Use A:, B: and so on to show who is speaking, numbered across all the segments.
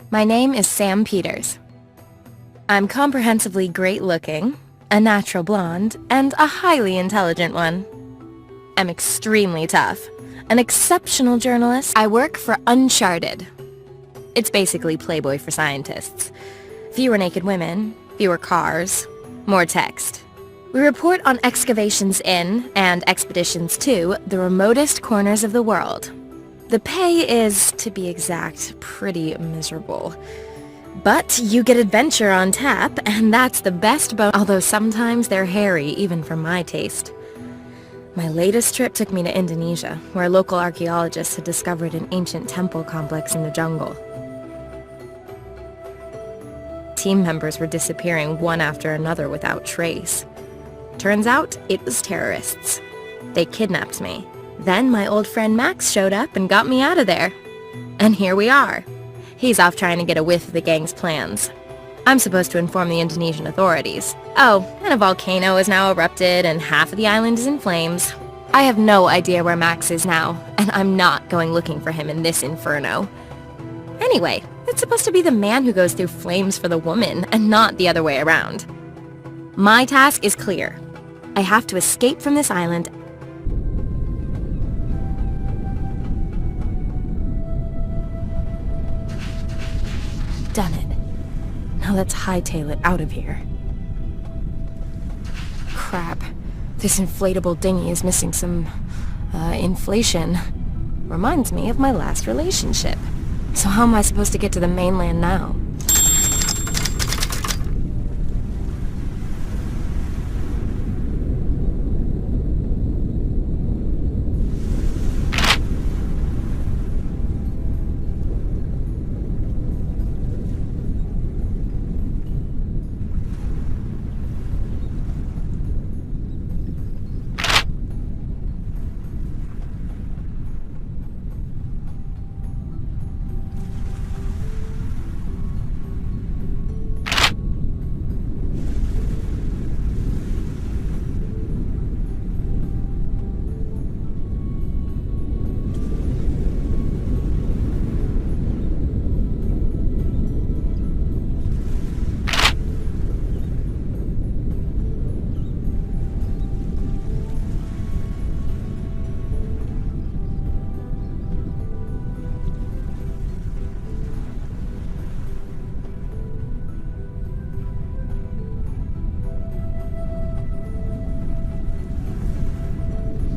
A: My name is Sam Peters. I'm comprehensively great-looking, a natural blonde, and a highly intelligent one. I'm extremely tough, an exceptional journalist. I work for Uncharted. It's basically Playboy for scientists. Fewer naked women, fewer cars, more text. We report on excavations in, and expeditions to, the remotest corners of the world. The pay is, to be exact, pretty miserable. But you get adventure on tap, and that's the best although sometimes they're hairy, even for my taste. My latest trip took me to Indonesia, where local archaeologists had discovered an ancient temple complex in the jungle. Team members were disappearing one after another without trace. Turns out, it was terrorists. They kidnapped me. Then my old friend Max showed up and got me out of there. And here we are. He's off trying to get a whiff of the gang's plans. I'm supposed to inform the Indonesian authorities. Oh, and a volcano has now erupted and half of the island is in flames. I have no idea where Max is now, and I'm not going looking for him in this inferno. Anyway, it's supposed to be the man who goes through flames for the woman, and not the other way around. My task is clear. I have to escape from this island. Done it. Now let's hightail it out of here. Crap. This inflatable dinghy is missing some, inflation. Reminds me of my last relationship. So how am I supposed to get to the mainland now?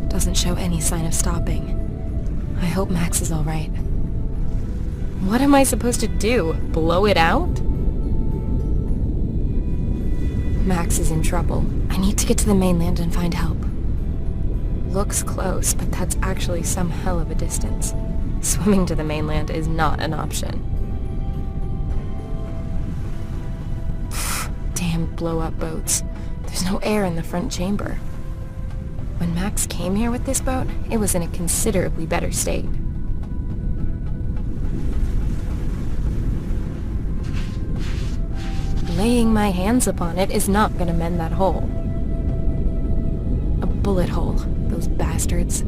A: Doesn't show any sign of stopping. I hope Max is all right. What am I supposed to do? Blow it out? Max is in trouble. I need to get to the mainland and find help. Looks close, but that's actually some hell of a distance. Swimming to the mainland is not an option. Damn blow-up boats. There's no air in the front chamber. When Max came here with this boat, it was in a considerably better state. Laying my hands upon it is not gonna mend that hole. A bullet hole, those bastards.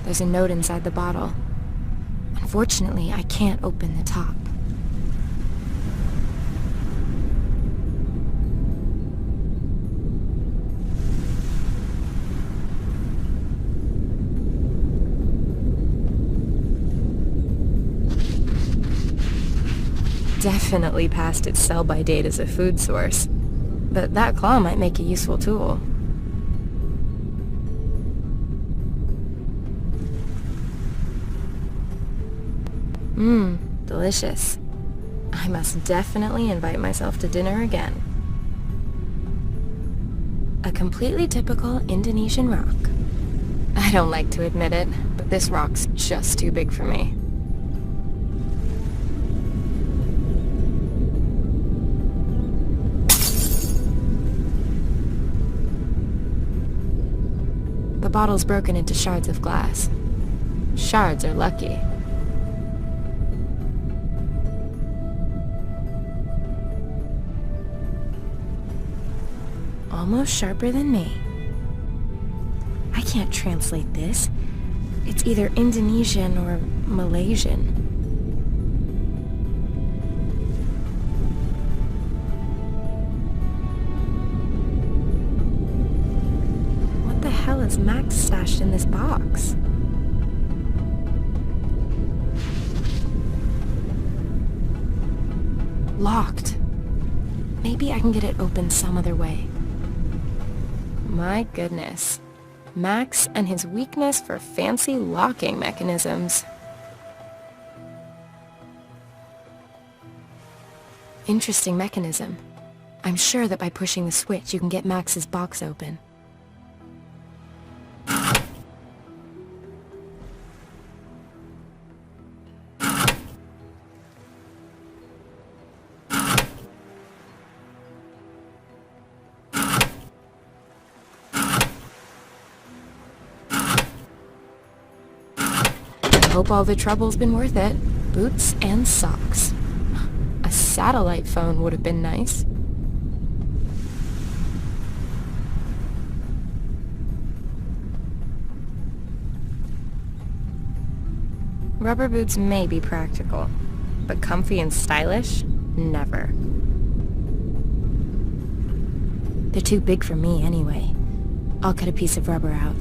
A: There's a note inside the bottle. Unfortunately, I can't open the top. Definitely past its sell-by date as a food source, but that claw might make a useful tool. Delicious. I must definitely invite myself to dinner again. A completely typical Indonesian rock. I don't like to admit it, but this rock's just too big for me. The bottle's broken into shards of glass. Shards are lucky. almost sharper than me. I can't translate this. It's either Indonesian or Malaysian. What the hell is Max stashed in this box? Locked. Maybe I can get it open some other way. My goodness. Max and his weakness for fancy locking mechanisms. Interesting mechanism. I'm sure that by pushing the switch you can get Max's box open. Hope all the trouble's been worth it. Boots and socks. A satellite phone would have been nice. Rubber boots may be practical, but comfy and stylish? Never. They're too big for me anyway. I'll cut a piece of rubber out.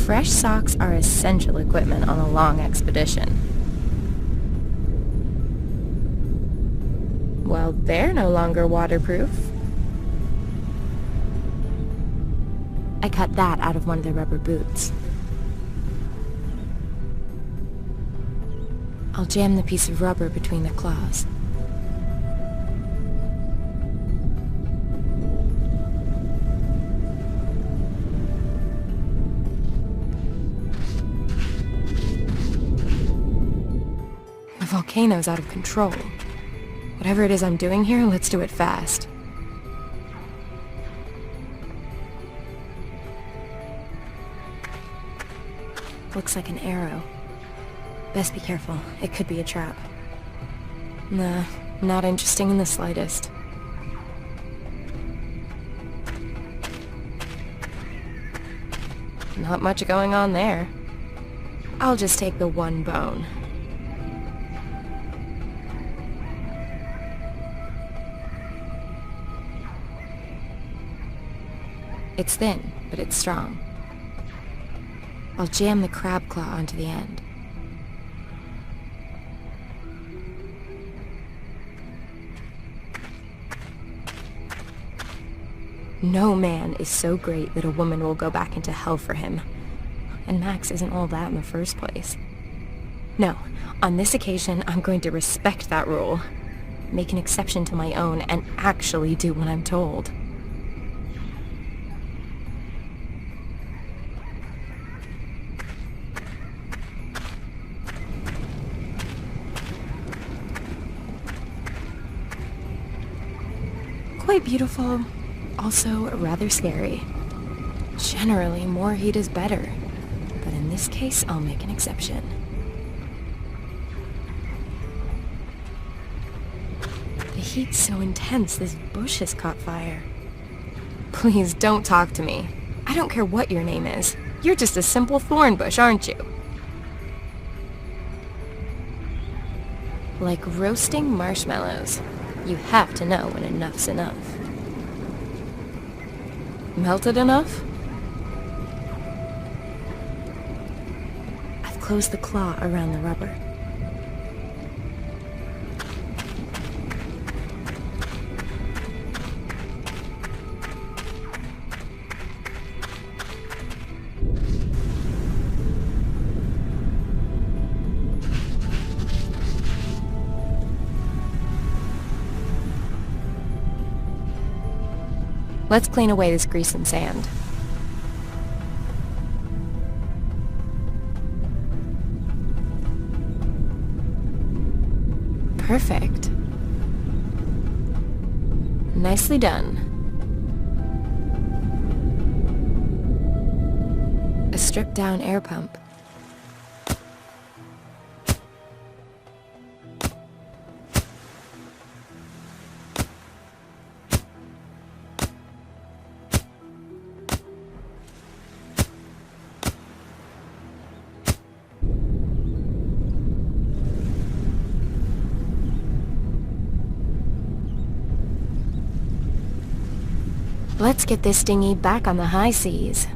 A: Fresh socks are essential equipment on a long expedition. Well, they're no longer waterproof. I cut that out of one of the rubber boots. I'll jam the piece of rubber between the claws. The volcano's out of control. Whatever it is I'm doing here, let's do it fast. Looks like an arrow. Best be careful. It could be a trap. Nah, not interesting in the slightest. Not much going on there. I'll just take the one bone. It's thin, but it's strong. I'll jam the crab claw onto the end. No man is so great that a woman will go back into hell for him. And Max isn't all that in the first place. No, on this occasion, I'm going to respect that rule. Make an exception to my own and actually do what I'm told. Quite beautiful, also rather scary. Generally, more heat is better, but in this case, I'll make an exception. The heat's so intense, this bush has caught fire. Please don't talk to me. I don't care what your name is. You're just a simple thorn bush, aren't you? Like roasting marshmallows. You have to know when enough's enough. Melted enough? I've closed the claw around the rubber. Let's clean away this grease and sand. Perfect. Nicely done. A stripped-down air pump. Let's get this dinghy back on the high seas.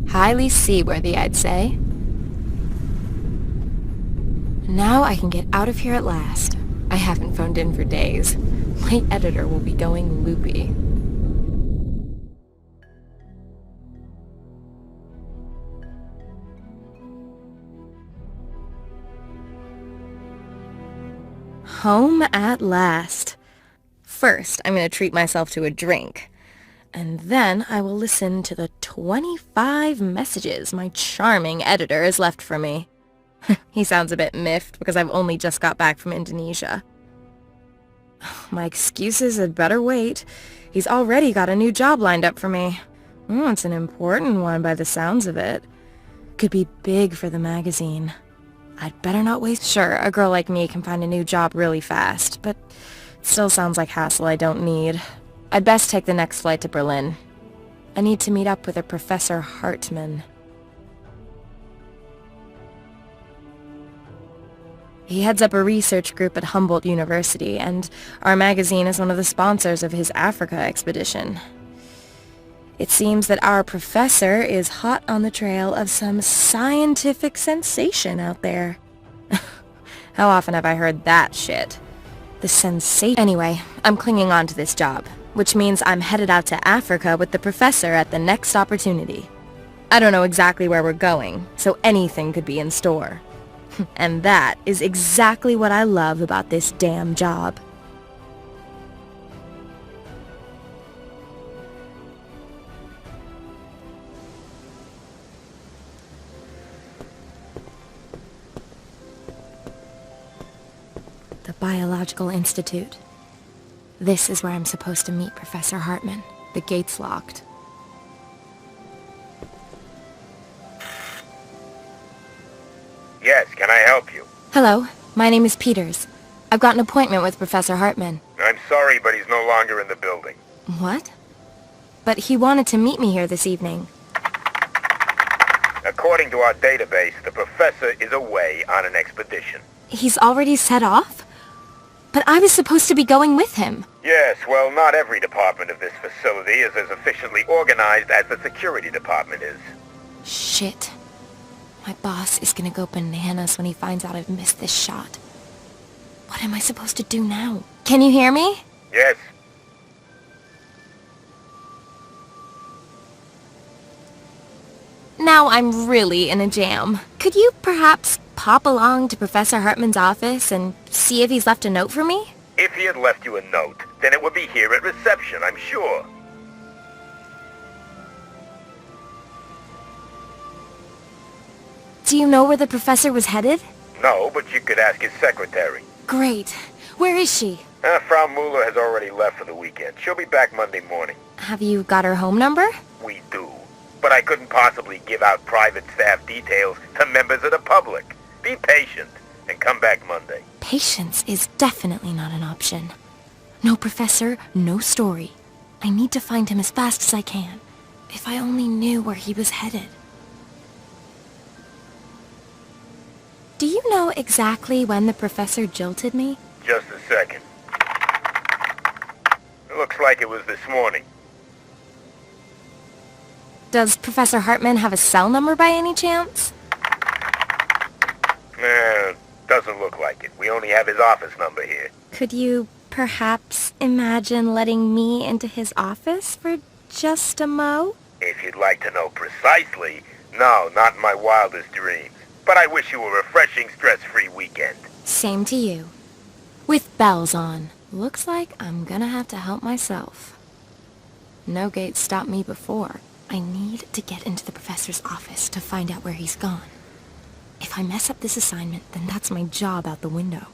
A: Highly seaworthy, I'd say. Now I can get out of here at last. I haven't phoned in for days. My editor will be going loopy. Home at last. First, I'm going to treat myself to a drink. And then I will listen to the 25 messages my charming editor has left for me. He sounds a bit miffed because I've only just got back from Indonesia. My excuses had better wait. He's already got a new job lined up for me. It's an important one by the sounds of it. Could be big for the magazine. I'd better not waste... Sure, a girl like me can find a new job really fast, but it still sounds like hassle I don't need. I'd best take the next flight to Berlin. I need to meet up with a Professor Hartmann. He heads up a research group at Humboldt University, and our magazine is one of the sponsors of his Africa expedition. It seems that our professor is hot on the trail of some scientific sensation out there. How often have I heard that shit? The sensation... Anyway, I'm clinging on to this job, which means I'm headed out to Africa with the professor at the next opportunity. I don't know exactly where we're going, so anything could be in store. And that is exactly what I love about this damn job. The Biological Institute. This is where I'm supposed to meet Professor Hartmann. The gate's locked.
B: Yes, can I help you?
A: Hello, my name is Peters. I've got an appointment with Professor Hartmann.
B: I'm sorry, but he's no longer in the building.
A: What? But he wanted to meet me here this evening.
B: According to our database, the professor is away on an expedition.
A: He's already set off? But I was supposed to be going with him.
B: Yes, well, not every department of this facility is as efficiently organized as the security department is.
A: Shit. My boss is gonna go bananas when he finds out I've missed this shot. What am I supposed to do now? Can you hear me?
B: Yes.
A: Now I'm really in a jam. Could you perhaps pop along to Professor Hartmann's office and see if he's left a note for me?
B: If he had left you a note, then it would be here at reception, I'm sure.
A: Do you know where the professor was headed?
B: No, but you could ask his secretary.
A: Great. Where is she?
B: Frau Mueller has already left for the weekend. She'll be back Monday morning.
A: Have you got her home number?
B: We do. But I couldn't possibly give out private staff details to members of the public. Be patient and come back Monday.
A: Patience is definitely not an option. No professor, no story. I need to find him as fast as I can. If I only knew where he was headed. Do you know exactly when the professor jilted me?
B: Just a second. It looks like it was this morning.
A: Does Professor Hartmann have a cell number by any chance?
B: Doesn't look like it. We only have his office number here.
A: Could you perhaps imagine letting me into his office for just a mo?
B: If you'd like to know precisely, no, not in my wildest dreams. But I wish you a refreshing, stress-free weekend.
A: Same to you. With bells on. Looks like I'm gonna have to help myself. No gate stopped me before. I need to get into the professor's office to find out where he's gone. If I mess up this assignment, then that's my job out the window.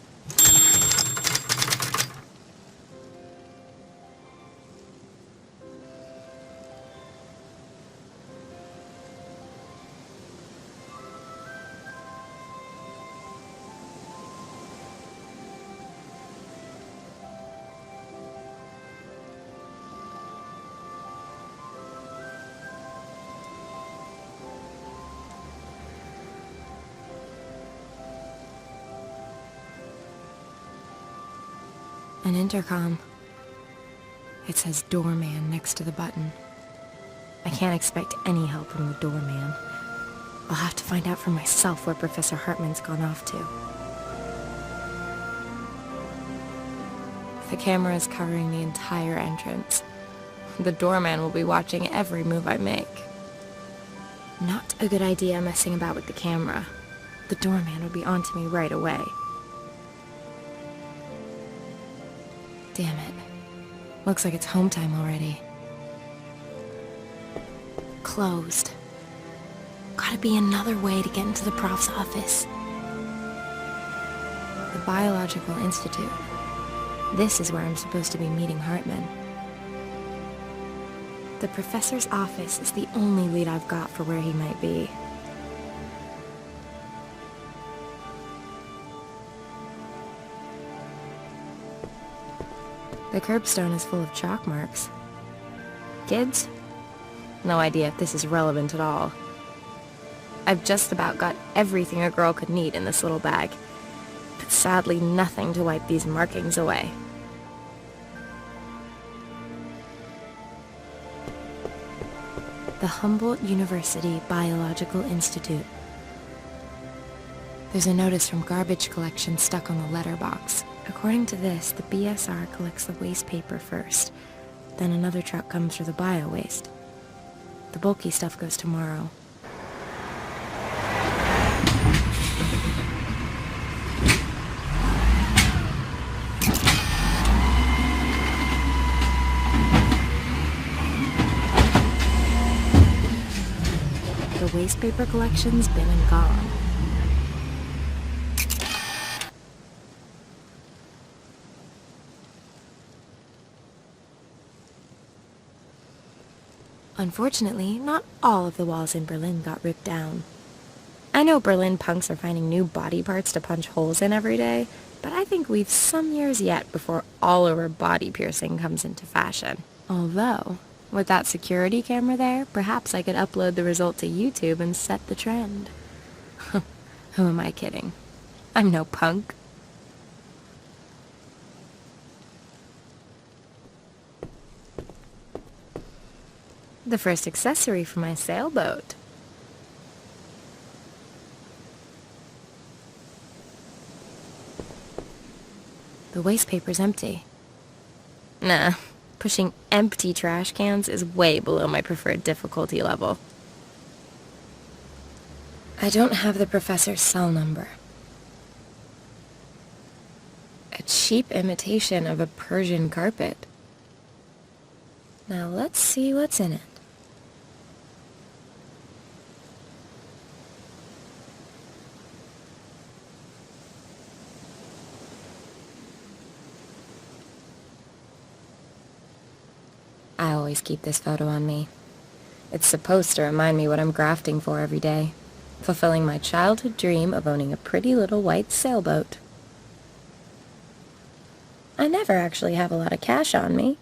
A: An intercom. It says doorman next to the button. I can't expect any help from the doorman. I'll have to find out for myself where Professor Hartman's gone off to. The camera is covering the entire entrance. The doorman will be watching every move I make. Not a good idea messing about with the camera. The doorman would be onto me right away. Damn it. Looks like it's home time already. Closed. Gotta be another way to get into the prof's office. The Biological Institute. This is where I'm supposed to be meeting Hartman. The professor's office is the only lead I've got for where he might be. The curbstone is full of chalk marks. Kids? No idea if this is relevant at all. I've just about got everything a girl could need in this little bag, but sadly nothing to wipe these markings away. The Humboldt University Biological Institute. There's a notice from garbage collection stuck on the letterbox. According to this, the BSR collects the waste paper first, then another truck comes for the bio-waste. The bulky stuff goes tomorrow. The waste paper collection's been and gone. Unfortunately, not all of the walls in Berlin got ripped down. I know Berlin punks are finding new body parts to punch holes in every day, but I think we've some years yet before all-over body piercing comes into fashion. Although, with that security camera there, perhaps I could upload the result to YouTube and set the trend. Who am I kidding? I'm no punk. The first accessory for my sailboat. The waste paper's empty. Nah, pushing empty trash cans is way below my preferred difficulty level. I don't have the professor's cell number. A cheap imitation of a Persian carpet. Now let's see what's in it. I always keep this photo on me. It's supposed to remind me what I'm grafting for every day. Fulfilling my childhood dream of owning a pretty little white sailboat. I never actually have a lot of cash on me.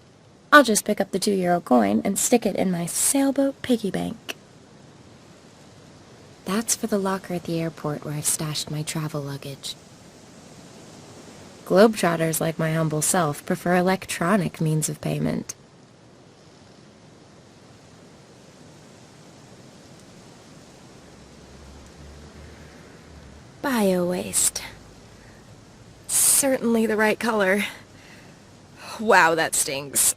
A: I'll just pick up the €2 coin and stick it in my sailboat piggy bank. That's for the locker at the airport where I've stashed my travel luggage. Globetrotters like my humble self prefer electronic means of payment. Bio-waste. Certainly the right color. Wow, that stings.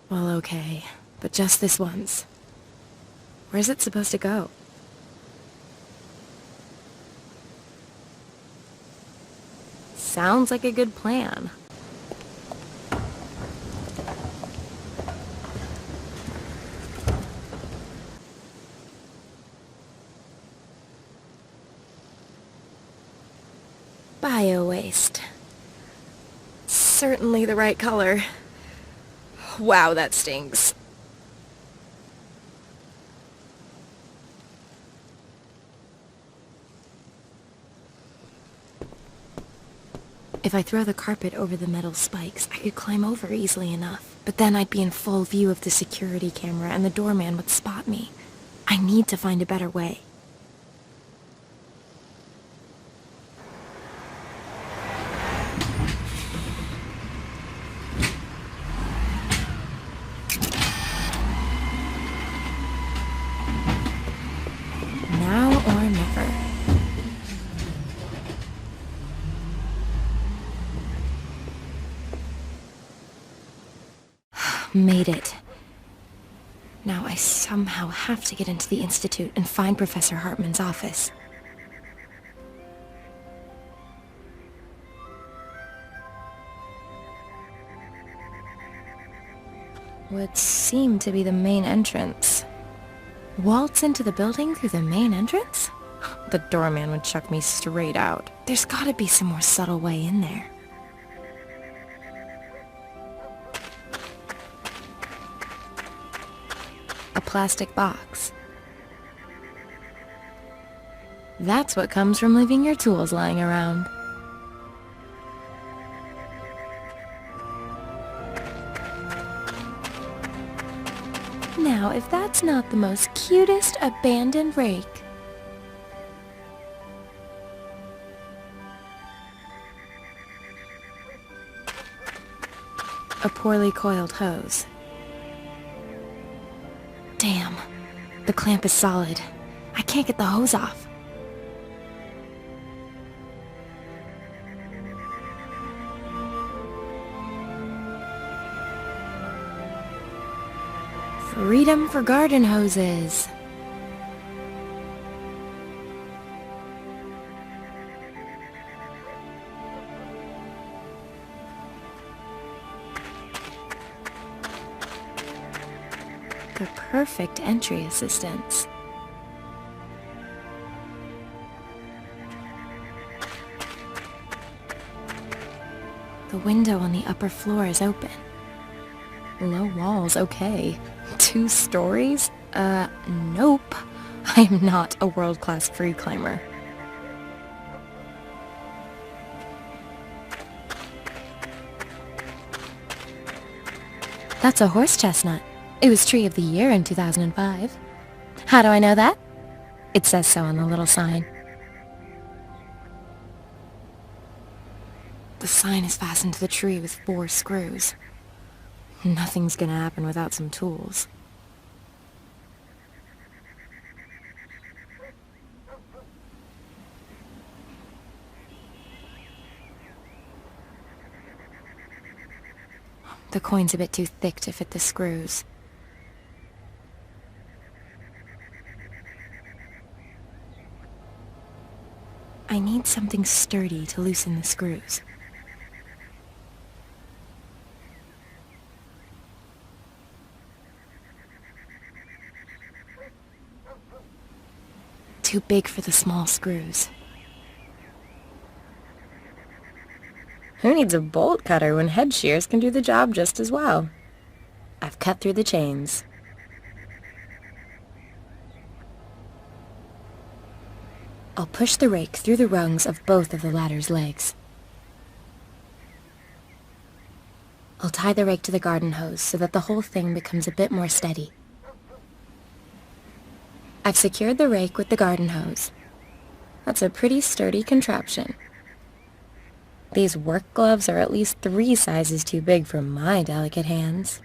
A: Well, okay, but just this once. Where's it supposed to go? Sounds like a good plan. Bio-waste. Certainly the right color. Wow, that stings. If I throw the carpet over the metal spikes, I could climb over easily enough. But then I'd be in full view of the security camera and the doorman would spot me. I need to find a better way. Made it. Now I somehow have to get into the Institute and find Professor Hartman's office. Would seem to be the main entrance. Waltz into the building through the main entrance? The doorman would chuck me straight out. There's gotta be some more subtle way in there. A plastic box. That's what comes from leaving your tools lying around. Now, if that's not the most cutest abandoned rake. A poorly coiled hose. Damn, the clamp is solid. I can't get the hose off. Freedom for garden hoses. The perfect entry assistance. The window on the upper floor is open. Low walls, okay. 2 stories? Nope. I am not a world-class free climber. That's a horse chestnut. It was Tree of the Year in 2005. How do I know that? It says so on the little sign. The sign is fastened to the tree with 4 screws. Nothing's gonna happen without some tools. The coin's a bit too thick to fit the screws. I need something sturdy to loosen the screws. Too big for the small screws. Who needs a bolt cutter when head shears can do the job just as well? I've cut through the chains. I'll push the rake through the rungs of both of the ladder's legs. I'll tie the rake to the garden hose so that the whole thing becomes a bit more steady. I've secured the rake with the garden hose. That's a pretty sturdy contraption. These work gloves are at least 3 sizes too big for my delicate hands.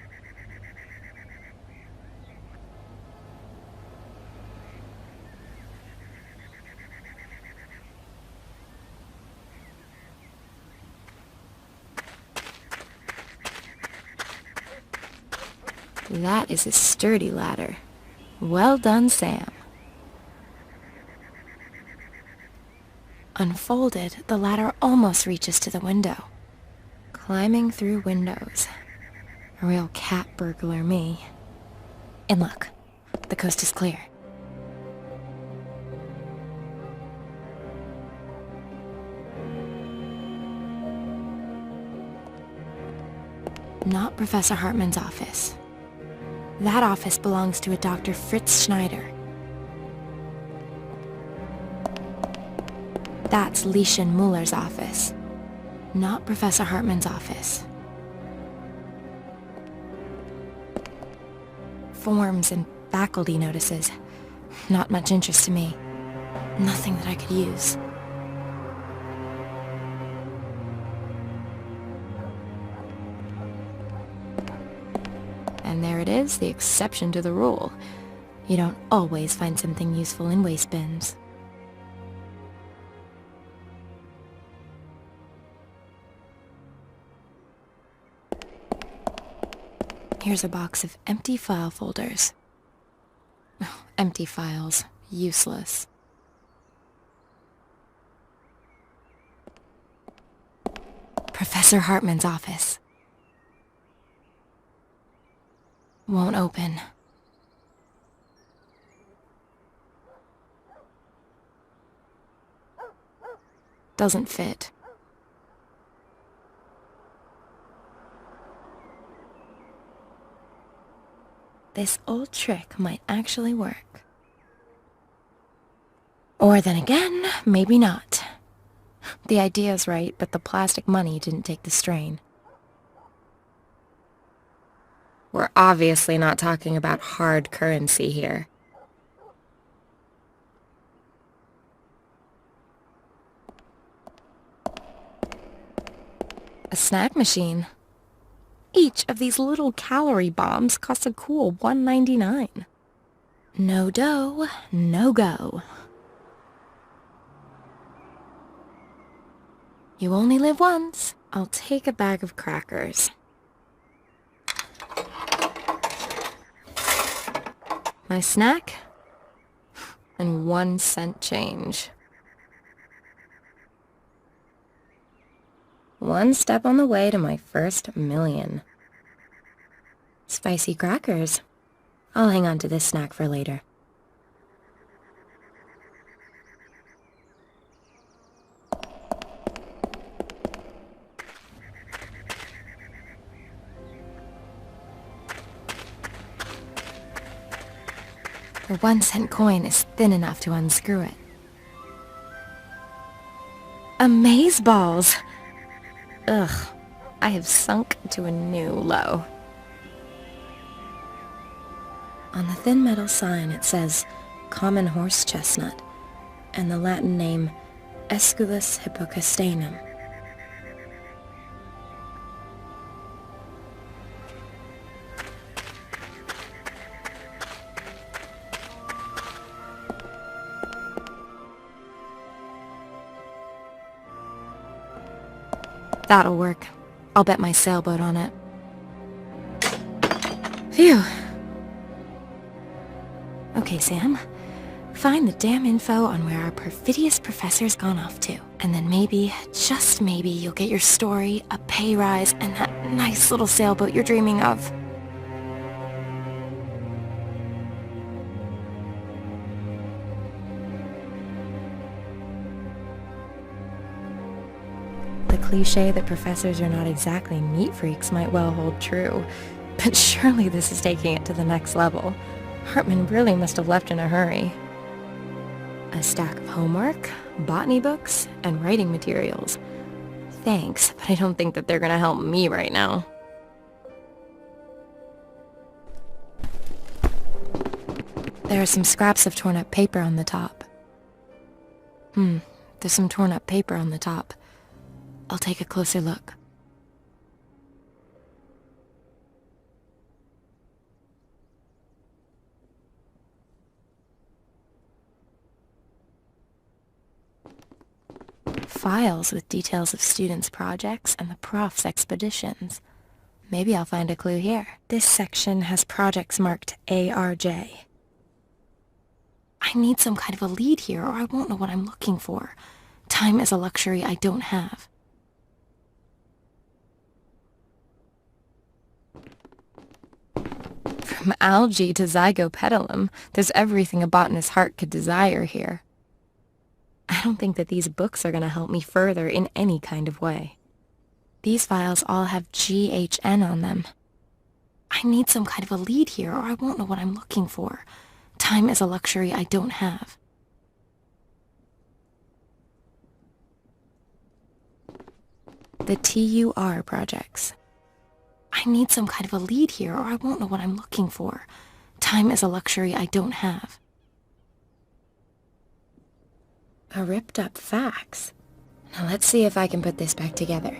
A: That is a sturdy ladder. Well done, Sam. Unfolded, the ladder almost reaches to the window. Climbing through windows. A real cat burglar, me. And look, the coast is clear. Not Professor Hartman's office. That office belongs to a Dr. Fritz Schneider. That's Lieschen Muller's office. Not Professor Hartman's office. Forms and faculty notices. Not much interest to me. Nothing that I could use. And there it is, the exception to the rule. You don't always find something useful in waste bins. Here's a box of empty file folders. Empty files. Useless. Professor Hartman's office. Won't open. Doesn't fit. This old trick might actually work. Or then again, maybe not. The idea's right, but the plastic money didn't take the strain. We're obviously not talking about hard currency here. A snack machine. Each of these little calorie bombs costs a cool $1.99. No dough, no go. You only live once. I'll take a bag of crackers. My snack? And 1 cent change. One step on the way to my first million. Spicy crackers. I'll hang on to this snack for later. The 1 cent coin is thin enough to unscrew it. Amazeballs! Ugh, I have sunk to a new low. On the thin metal sign it says common horse chestnut and the Latin name Aesculus hippocastanum. That'll work. I'll bet my sailboat on it. Phew. Okay, Sam. Find the damn info on where our perfidious professor's gone off to. And then maybe, just maybe, you'll get your story, a pay rise, and that nice little sailboat you're dreaming of. The cliché that professors are not exactly neat freaks might well hold true, but surely this is taking it to the next level. Hartman really must have left in a hurry. A stack of homework, botany books, and writing materials. Thanks, but I don't think that they're gonna help me right now. There are some scraps of torn up paper on the top. There's some torn up paper on the top. I'll take a closer look. Files with details of students' projects and the prof's expeditions. Maybe I'll find a clue here. This section has projects marked ARJ. I need some kind of a lead here or I won't know what I'm looking for. Time is a luxury I don't have. From algae to zygopetalum, there's everything a botanist's heart could desire here. I don't think that these books are going to help me further in any kind of way. These files all have GHN on them. I need some kind of a lead here or I won't know what I'm looking for. Time is a luxury I don't have. The TUR projects. I need some kind of a lead here or I won't know what I'm looking for. Time is a luxury I don't have. A ripped up fax. Now let's see if I can put this back together.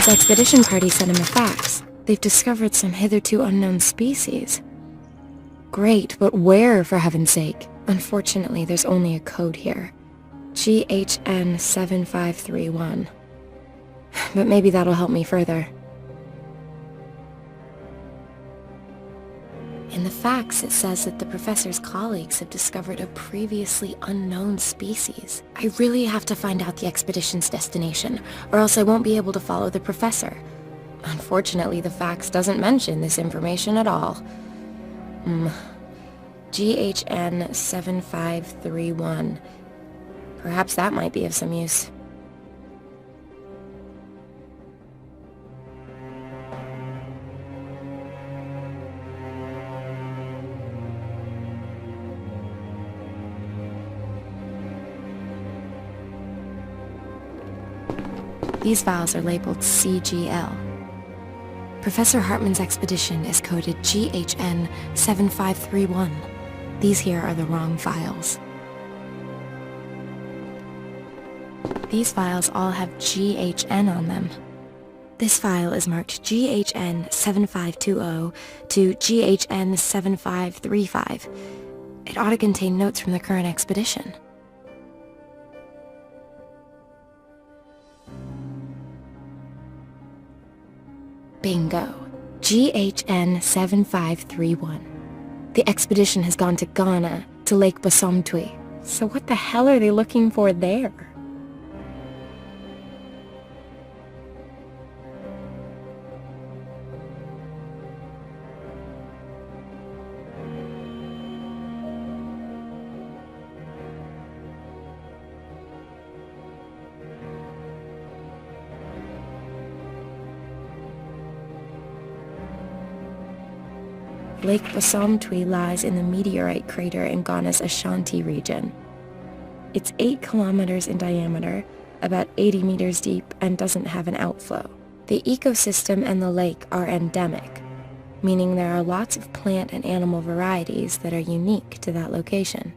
A: His expedition party sent him a fax. They've discovered some hitherto unknown species. Great, but where, for heaven's sake? Unfortunately, there's only a code here. GHN 7531. But maybe that'll help me further. In the fax, it says that the professor's colleagues have discovered a previously unknown species. I really have to find out the expedition's destination, or else I won't be able to follow the professor. Unfortunately, the fax doesn't mention this information at all. GHN 7531. Perhaps that might be of some use. These files are labeled CGL. Professor Hartman's expedition is coded GHN 7531. These here are the wrong files. These files all have GHN on them. This file is marked GHN 7520 to GHN 7535. It ought to contain notes from the current expedition. Bingo. GHN 7531. The expedition has gone to Ghana, to Lake Basomtwi. So what the hell are they looking for there? Lake Basomtwi lies in the meteorite crater in Ghana's Ashanti region. It's 8 kilometers in diameter, about 80 meters deep, and doesn't have an outflow. The ecosystem and the lake are endemic, meaning there are lots of plant and animal varieties that are unique to that location.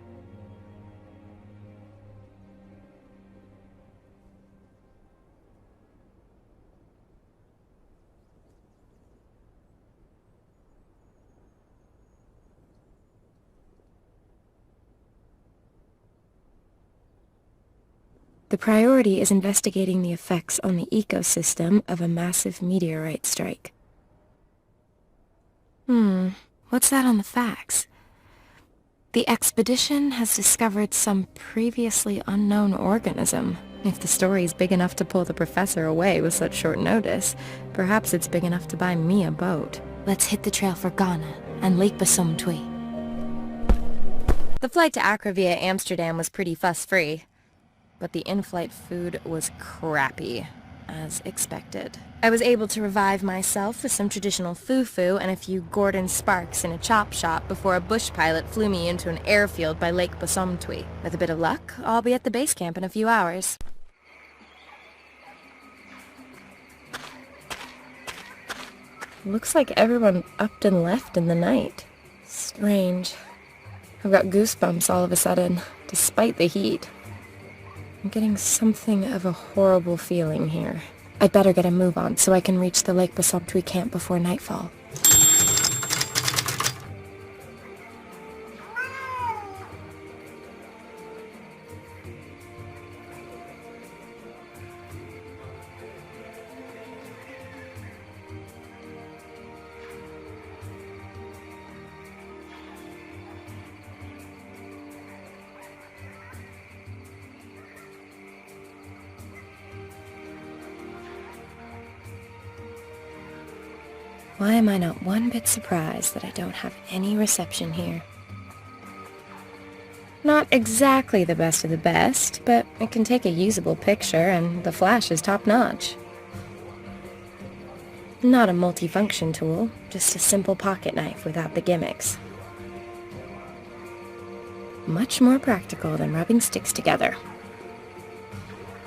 A: The priority is investigating the effects on the ecosystem of a massive meteorite strike. What's that on the fax? The expedition has discovered some previously unknown organism. If the story's big enough to pull the professor away with such short notice, perhaps it's big enough to buy me a boat. Let's hit the trail for Ghana and Lake Basomtwi. The flight to Accra via Amsterdam was pretty fuss-free. But the in-flight food was crappy, as expected. I was able to revive myself with some traditional fufu and a few Gordon Sparks in a chop shop before a bush pilot flew me into an airfield by Lake Basomtwi. With a bit of luck, I'll be at the base camp in a few hours. Looks like everyone upped and left in the night. Strange. I've got goosebumps all of a sudden, despite the heat. I'm getting something of a horrible feeling here. I'd better get a move on so I can reach the Lake Basomtwi camp before nightfall. Why am I not one bit surprised that I don't have any reception here? Not exactly the best of the best, but it can take a usable picture and the flash is top-notch. Not a multifunction tool, just a simple pocket knife without the gimmicks. Much more practical than rubbing sticks together.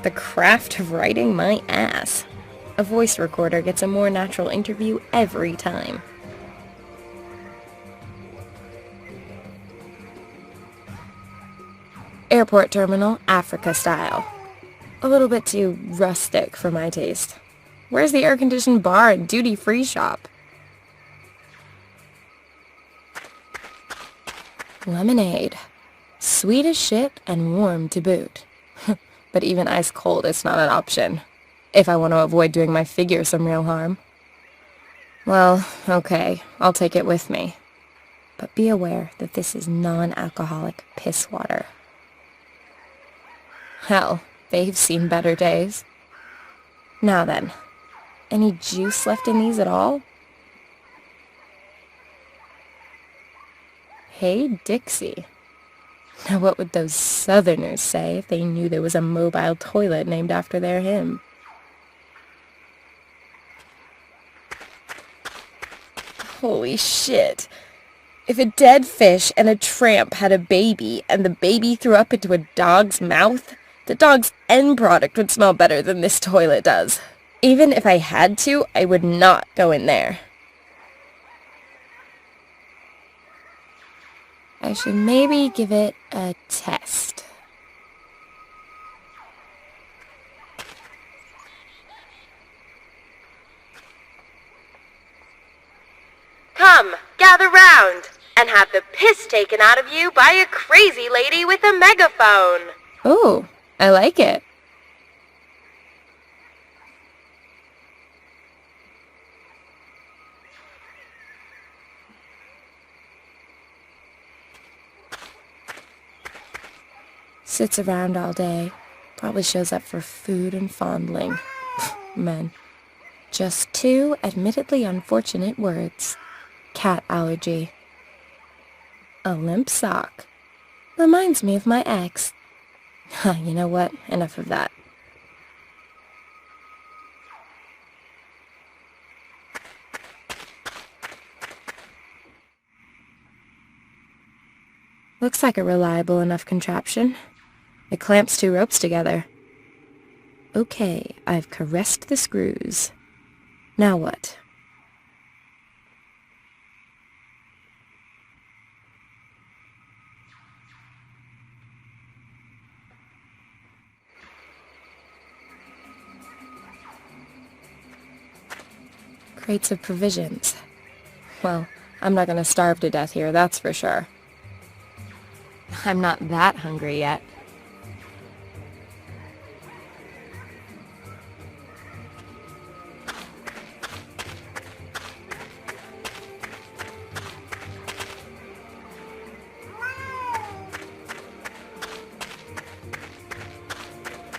A: The craft of writing my ass. A voice recorder gets a more natural interview every time. Airport terminal, Africa style. A little bit too rustic for my taste. Where's the air-conditioned bar and duty-free shop? Lemonade. Sweet as shit and warm to boot. But even ice cold is not an option, if I want to avoid doing my figure some real harm. Well, okay, I'll take it with me. But be aware that this is non-alcoholic piss water. Hell, they've seen better days. Now then, any juice left in these at all? Hey, Dixie. Now what would those Southerners say if they knew there was a mobile toilet named after their hymn? Holy shit. If a dead fish and a tramp had a baby and the baby threw up into a dog's mouth, the dog's end product would smell better than this toilet does. Even if I had to, I would not go in there. I should maybe give it a test.
C: Come, gather round, and have the piss taken out of you by a crazy lady with a megaphone.
A: Oh, I like it. Sits around all day. Probably shows up for food and fondling. Men. Just two admittedly unfortunate words. Cat allergy. A limp sock. Reminds me of my ex. You know what? Enough of that. Looks like a reliable enough contraption. It clamps two ropes together. Okay, I've caressed the screws. Now what? Crates of provisions. Well, I'm not gonna starve to death here, that's for sure. I'm not that hungry yet.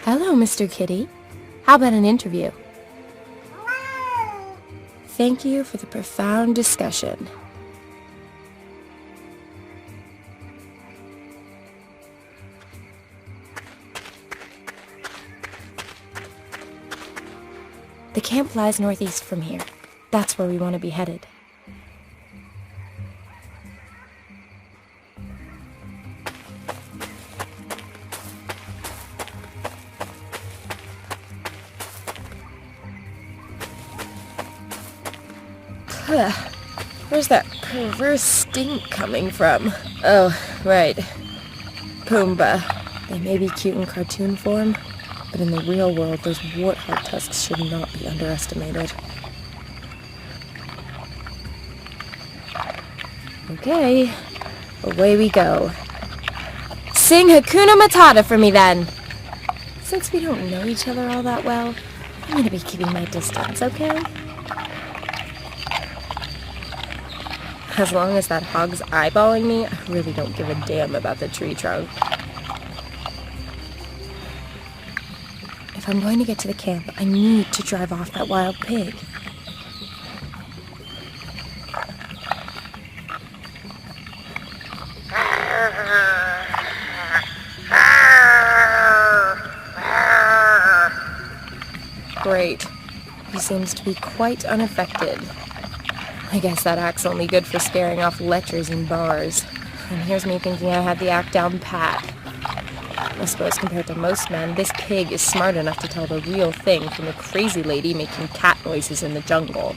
A: Hello, Mr. Kitty. How about an interview? Thank you for the profound discussion. The camp lies northeast from here. That's where we want to be headed. Where's that perverse stink coming from? Oh, right. Pumbaa. They may be cute in cartoon form, but in the real world, those warthog tusks should not be underestimated. Okay, away we go. Sing Hakuna Matata for me then! Since we don't know each other all that well, I'm gonna be keeping my distance, okay? As long as that hog's eyeballing me, I really don't give a damn about the tree trunk. If I'm going to get to the camp, I need to drive off that wild pig. Great. He seems to be quite unaffected. I guess that act's only good for scaring off lechers in bars. And here's me thinking I had the act down pat. I suppose compared to most men, this pig is smart enough to tell the real thing from a crazy lady making cat noises in the jungle.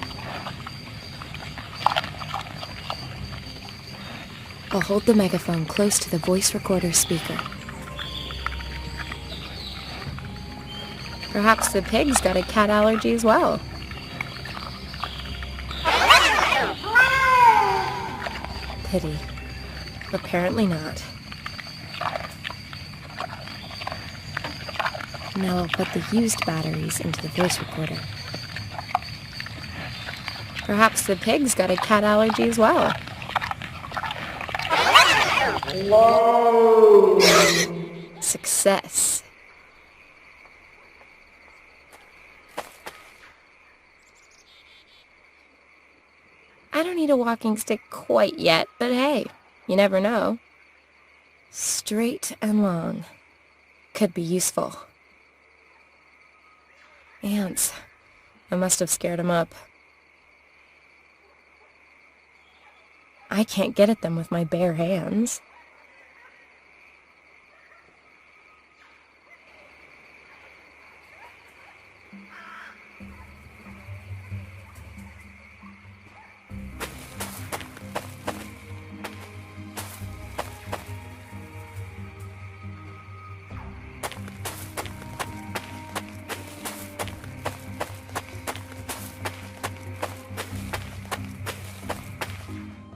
A: I'll hold the megaphone close to the voice recorder speaker. Perhaps the pig's got a cat allergy as well. Pity. Apparently not. Now I'll put the used batteries into the voice recorder. Perhaps the pig's got a cat allergy as well. Whoa! Success. I don't need a walking stick quite yet, but hey, you never know. Straight and long. Could be useful. Ants. I must have scared them up. I can't get at them with my bare hands.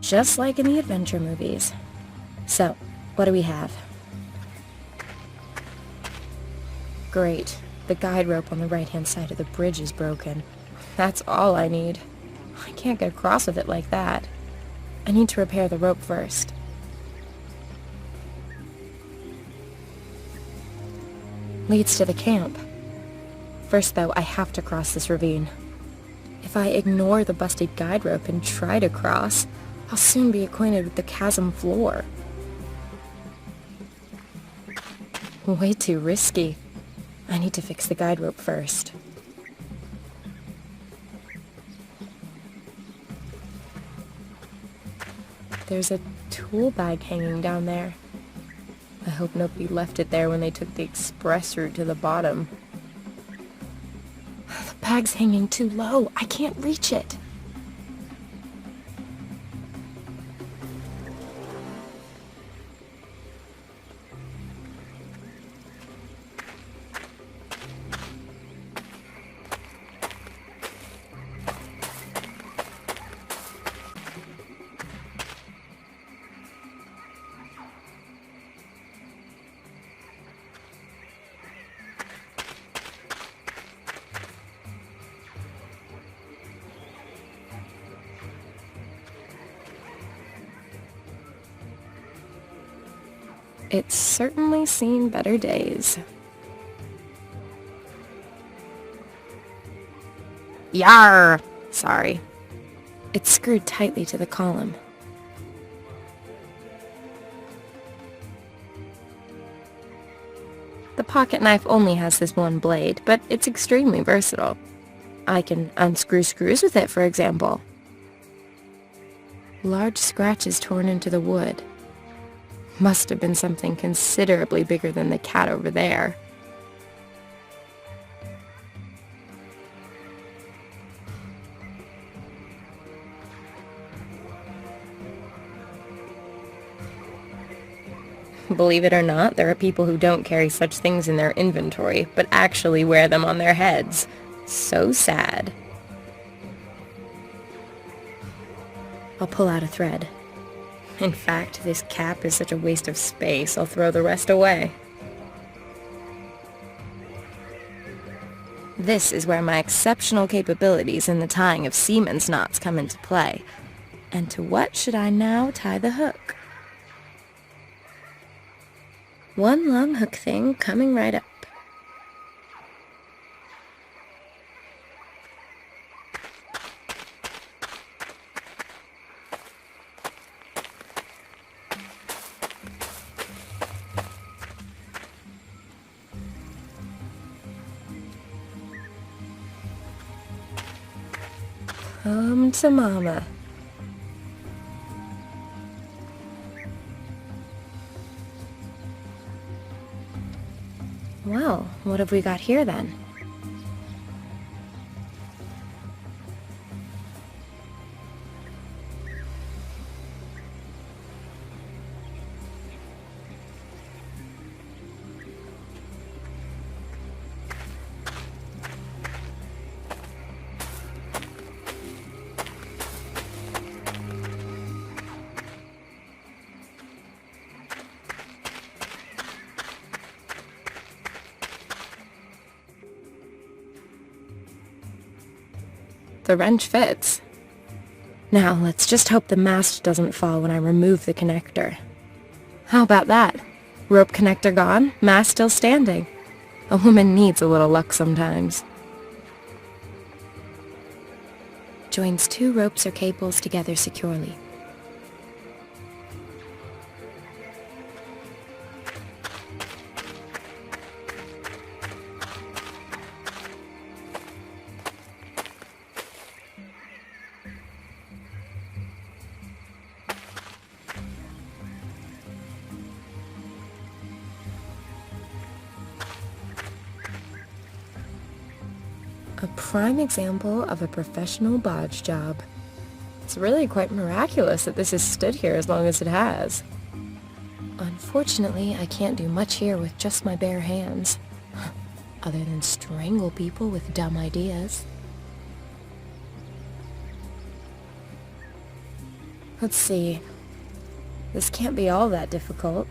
A: Just like in the adventure movies. So, what do we have? Great. The guide rope on the right-hand side of the bridge is broken. That's all I need. I can't get across with it like that. I need to repair the rope first. Leads to the camp. First, though, I have to cross this ravine. If I ignore the busted guide rope and try to cross, I'll soon be acquainted with the chasm floor. Way too risky. I need to fix the guide rope first. There's a tool bag hanging down there. I hope nobody left it there when they took the express route to the bottom. The bag's hanging too low. I can't reach it. It's certainly seen better days. Yarr! Sorry. It's screwed tightly to the column. The pocket knife only has this one blade, but it's extremely versatile. I can unscrew screws with it, for example. Large scratches torn into the wood. Must have been something considerably bigger than the cat over there. Believe it or not, there are people who don't carry such things in their inventory, but actually wear them on their heads. So sad. I'll pull out a thread. In fact, this cap is such a waste of space, I'll throw the rest away. This is where my exceptional capabilities in the tying of seamen's knots come into play. And to what should I now tie the hook? One long hook thing coming right up. Come to Mama. Well, what have we got here then? The wrench fits. Now, let's just hope the mast doesn't fall when I remove the connector. How about that? Rope connector gone, mast still standing. A woman needs a little luck sometimes. Joins 2 ropes or cables together securely. A prime example of a professional bodge job. It's really quite miraculous that this has stood here as long as it has. Unfortunately, I can't do much here with just my bare hands, other than strangle people with dumb ideas. Let's see. This can't be all that difficult.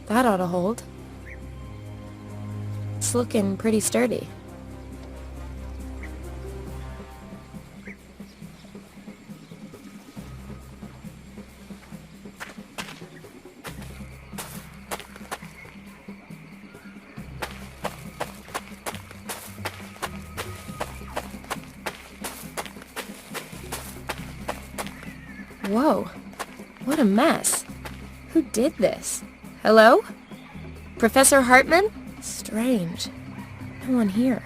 A: That ought to hold. It's looking pretty sturdy. Whoa, what a mess. Who did this? Hello? Professor Hartman? Strange. No one here.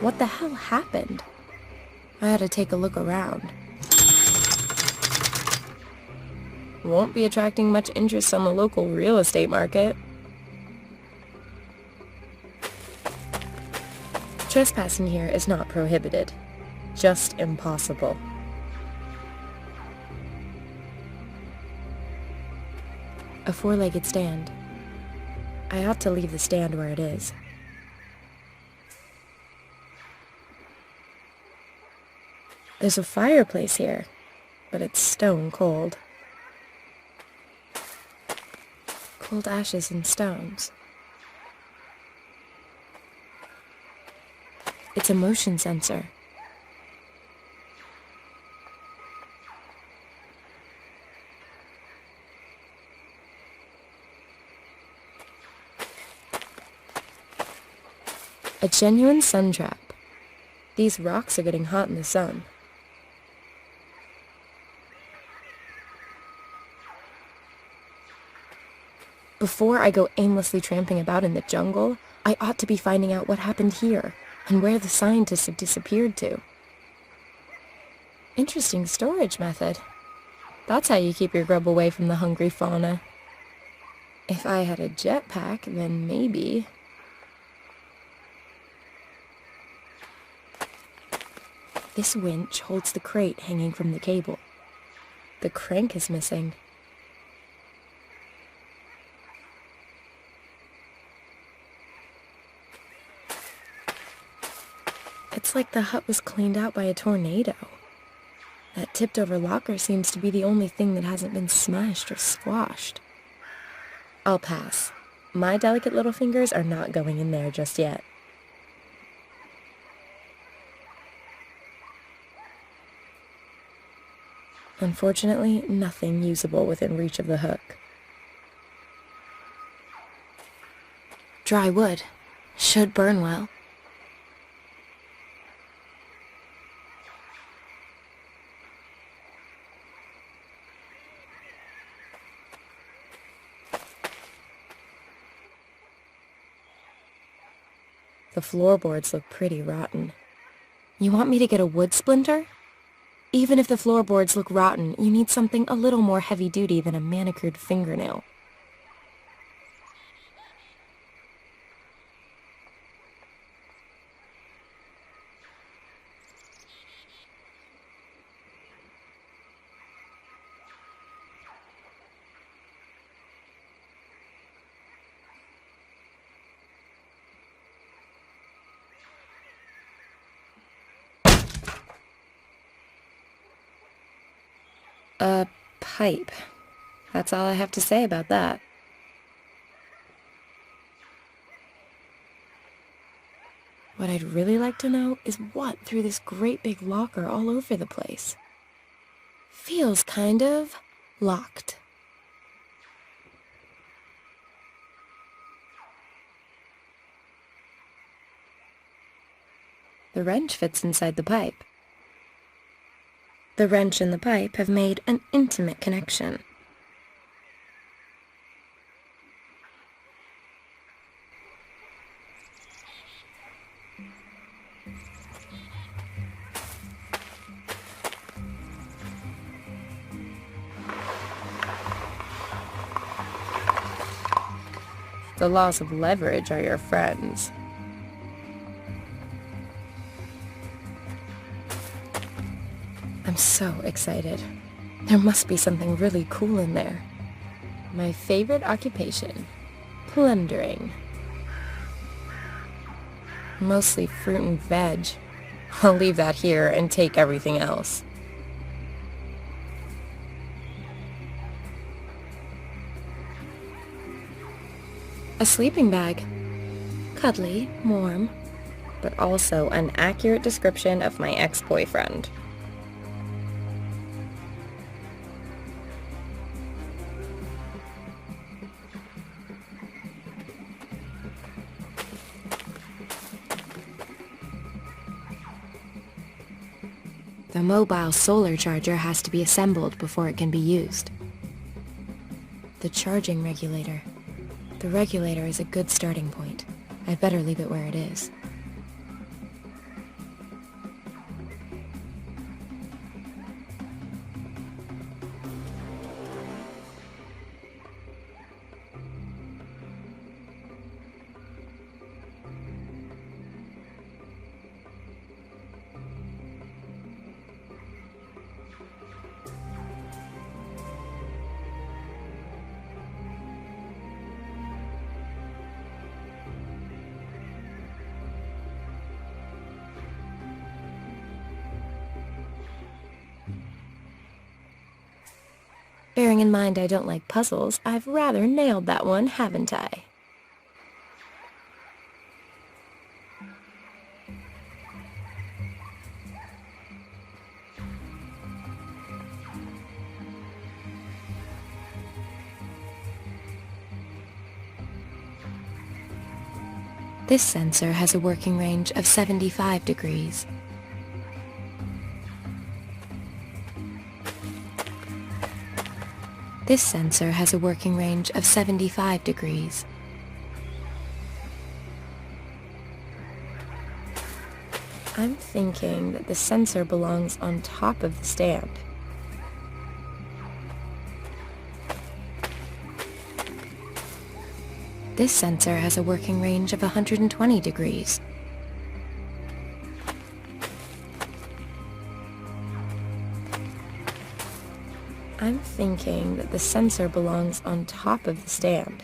A: What the hell happened? I had to take a look around. Won't be attracting much interest on the local real estate market. Trespassing here is not prohibited. Just impossible. A 4-legged stand. I ought to leave the stand where it is. There's a fireplace here, but it's stone cold. Cold ashes and stones. It's a motion sensor. A genuine sun trap. These rocks are getting hot in the sun. Before I go aimlessly tramping about in the jungle, I ought to be finding out what happened here and where the scientists have disappeared to. Interesting storage method. That's how you keep your grub away from the hungry fauna. If I had a jetpack, then maybe... This winch holds the crate hanging from the cable. The crank is missing. It's like the hut was cleaned out by a tornado. That tipped-over locker seems to be the only thing that hasn't been smashed or squashed. I'll pass. My delicate little fingers are not going in there just yet. Unfortunately, nothing usable within reach of the hook. Dry wood. Should burn well. The floorboards look pretty rotten. You want me to get a wood splinter? Even if the floorboards look rotten, you need something a little more heavy-duty than a manicured fingernail. A pipe. That's all I have to say about that. What I'd really like to know is what threw this great big locker all over the place. Feels kind of locked. The wrench fits inside the pipe. The wrench and the pipe have made an intimate connection. The laws of leverage are your friends. I'm so excited. There must be something really cool in there. My favorite occupation, plundering. Mostly fruit and veg. I'll leave that here and take everything else. A sleeping bag. Cuddly, warm, but also an accurate description of my ex-boyfriend. The mobile solar charger has to be assembled before it can be used. The charging regulator. The regulator is a good starting point. I'd better leave it where it is. Bearing in mind I don't like puzzles, I've rather nailed that one, haven't I? This sensor has a working range of 75 degrees. This sensor has a working range of 75 degrees. I'm thinking that the sensor belongs on top of the stand. This sensor has a working range of 120 degrees. I'm thinking that the sensor belongs on top of the stand.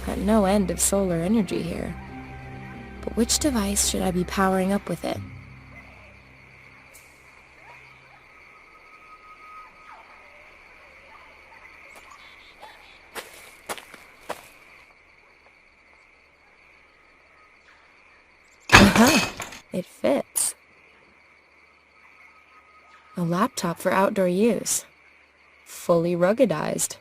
A: Got no end of solar energy here. But which device should I be powering up with it? Aha! It fits. A laptop for outdoor use. Fully ruggedized.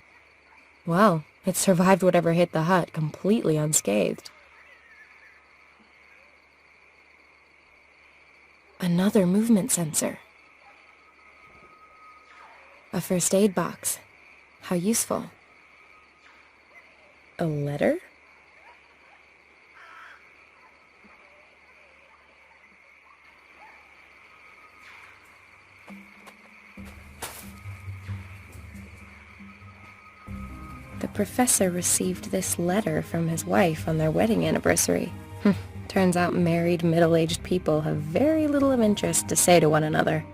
A: Well, it survived whatever hit the hut completely unscathed. Another movement sensor. A first aid box. How useful. A letter? The professor received this letter from his wife on their wedding anniversary. Turns out married, middle-aged people have very little of interest to say to one another.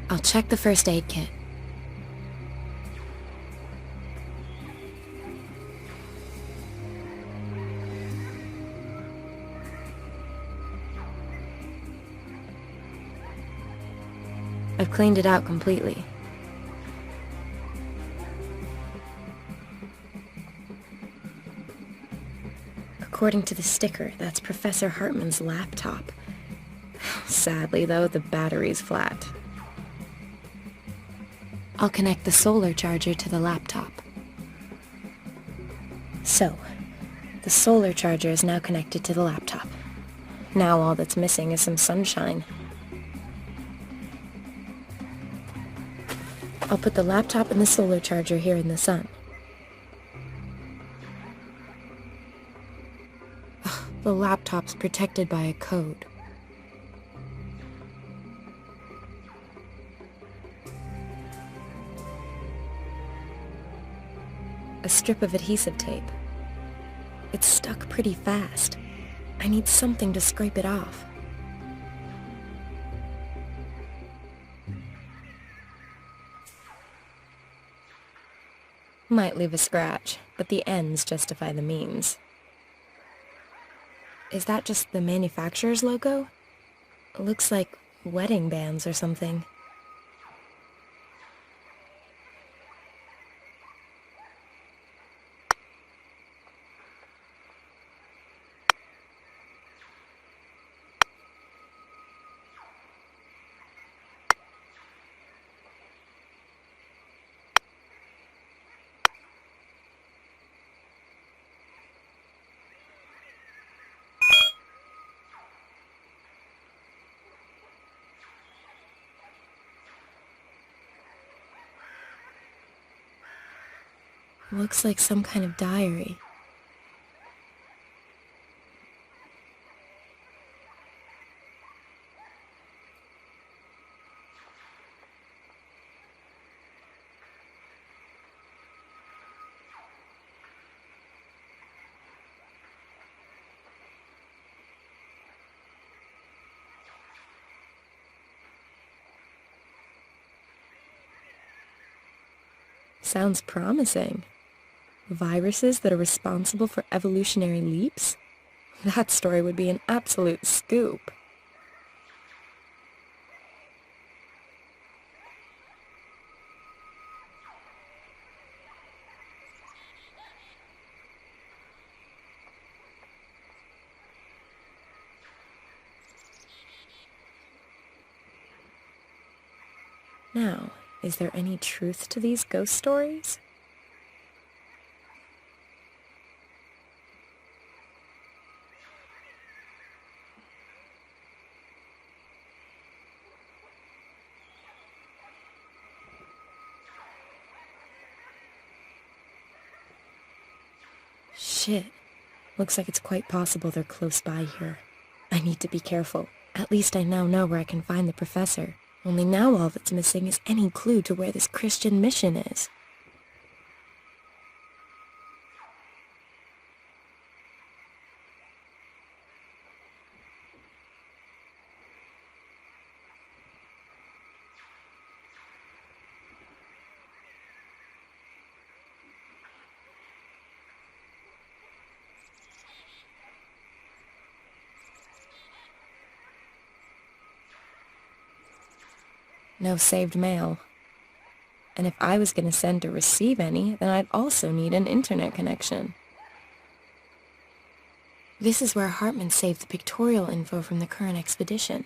A: I'll check the first aid kit. I've cleaned it out completely. According to the sticker, that's Professor Hartman's laptop. Sadly, though, the battery's flat. I'll connect the solar charger to the laptop. So, the solar charger is now connected to the laptop. Now all that's missing is some sunshine. I'll put the laptop and the solar charger here in the sun. The laptop's protected by a code. A strip of adhesive tape. It's stuck pretty fast. I need something to scrape it off. Might leave a scratch, but the ends justify the means. Is that just the manufacturer's logo? It looks like wedding bands or something. Looks like some kind of diary. Sounds promising. Viruses that are responsible for evolutionary leaps? That story would be an absolute scoop. Now, is there any truth to these ghost stories? Shit. Looks like it's quite possible they're close by here. I need to be careful. At least I now know where I can find the professor. Only now all that's missing is any clue to where this Christian mission is. No saved mail. And if I was going to send or receive any, then I'd also need an internet connection. This is where Hartman saved the pictorial info from the current expedition.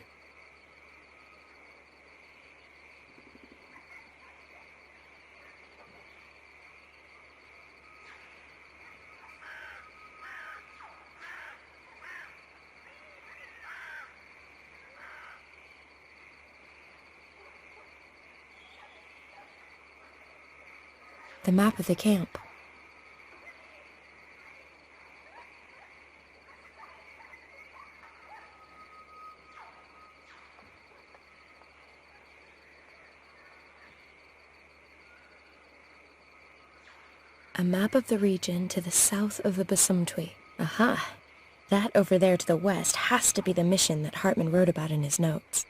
A: The map of the camp. A map of the region to the south of the Basumtwi. Aha! That over there to the west has to be the mission that Hartman wrote about in his notes.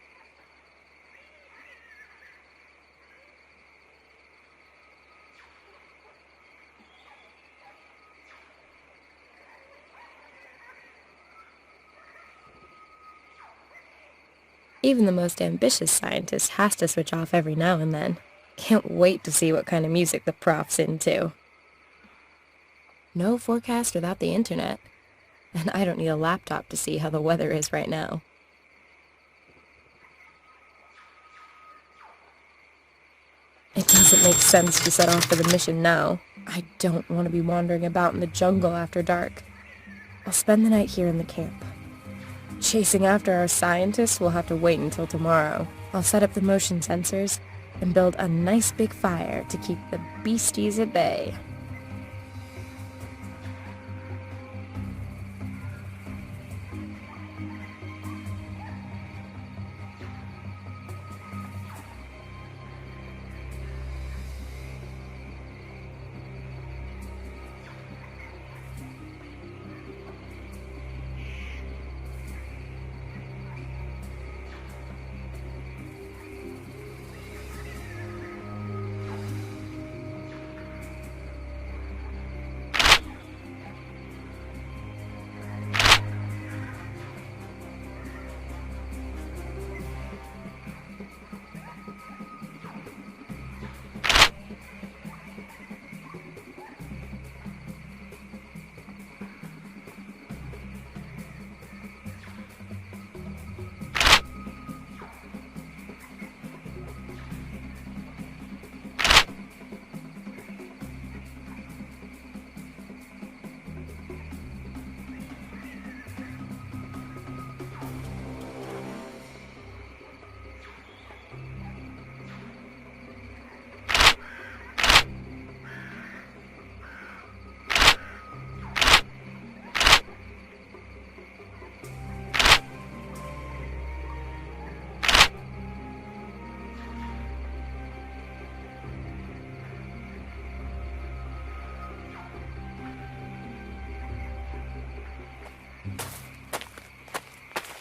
A: Even the most ambitious scientist has to switch off every now and then. Can't wait to see what kind of music the prof's into. No forecast without the internet. And I don't need a laptop to see how the weather is right now. It doesn't make sense to set off for the mission now. I don't want to be wandering about in the jungle after dark. I'll spend the night here in the camp. Chasing after our scientists will have to wait until tomorrow. I'll set up the motion sensors and build a nice big fire to keep the beasties at bay.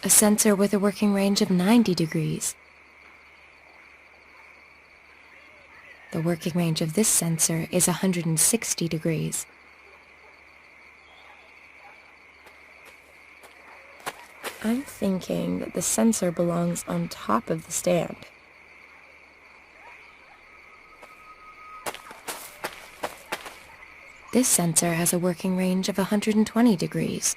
A: A sensor with a working range of 90 degrees. The working range of this sensor is 160 degrees. I'm thinking that the sensor belongs on top of the stand. This sensor has a working range of 120 degrees.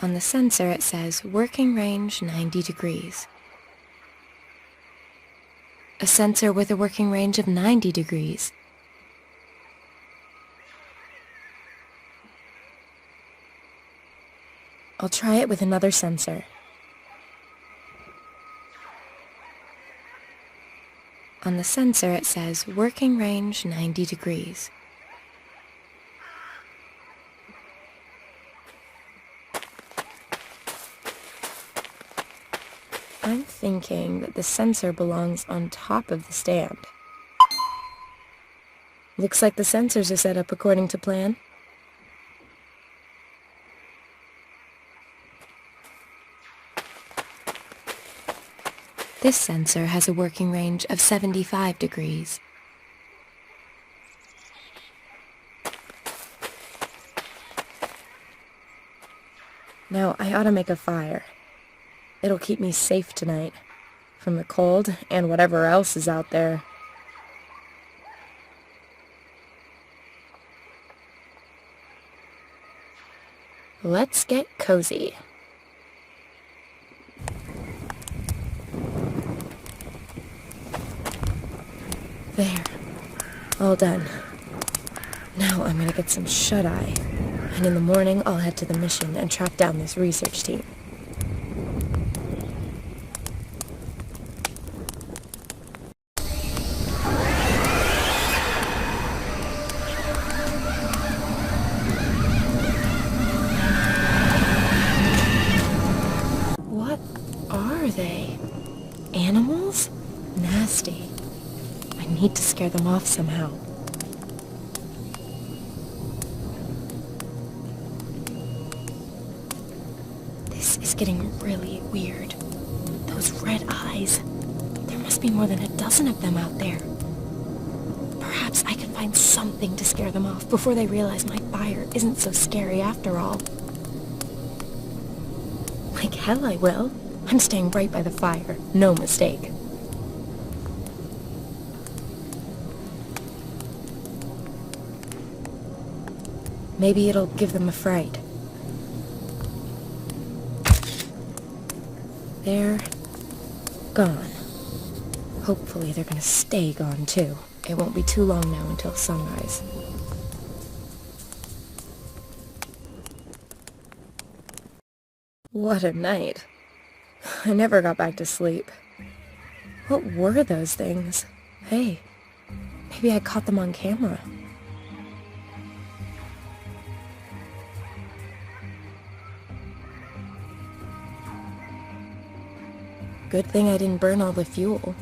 A: On the sensor it says working range 90 degrees. A sensor with a working range of 90 degrees. I'll try it with another sensor. On the sensor it says working range 90 degrees. I'm thinking that the sensor belongs on top of the stand. Looks like the sensors are set up according to plan. This sensor has a working range of 75 degrees. Now I ought to make a fire. It'll keep me safe tonight, from the cold and whatever else is out there. Let's get cozy. There. All done. Now I'm gonna get some shut-eye. And in the morning, I'll head to the mission and track down this research team. scare them off somehow. This is getting really weird. Those red eyes. There must be more than a dozen of them out there. Perhaps I can find something to scare them off before they realize my fire isn't so scary after all. Like hell I will. I'm staying right by the fire. No mistake. Maybe it'll give them a fright. They're gone. Hopefully they're gonna stay gone too. It won't be too long now until sunrise. What a night. I never got back to sleep. What were those things? Hey, maybe I caught them on camera. Good thing I didn't burn all the fuel.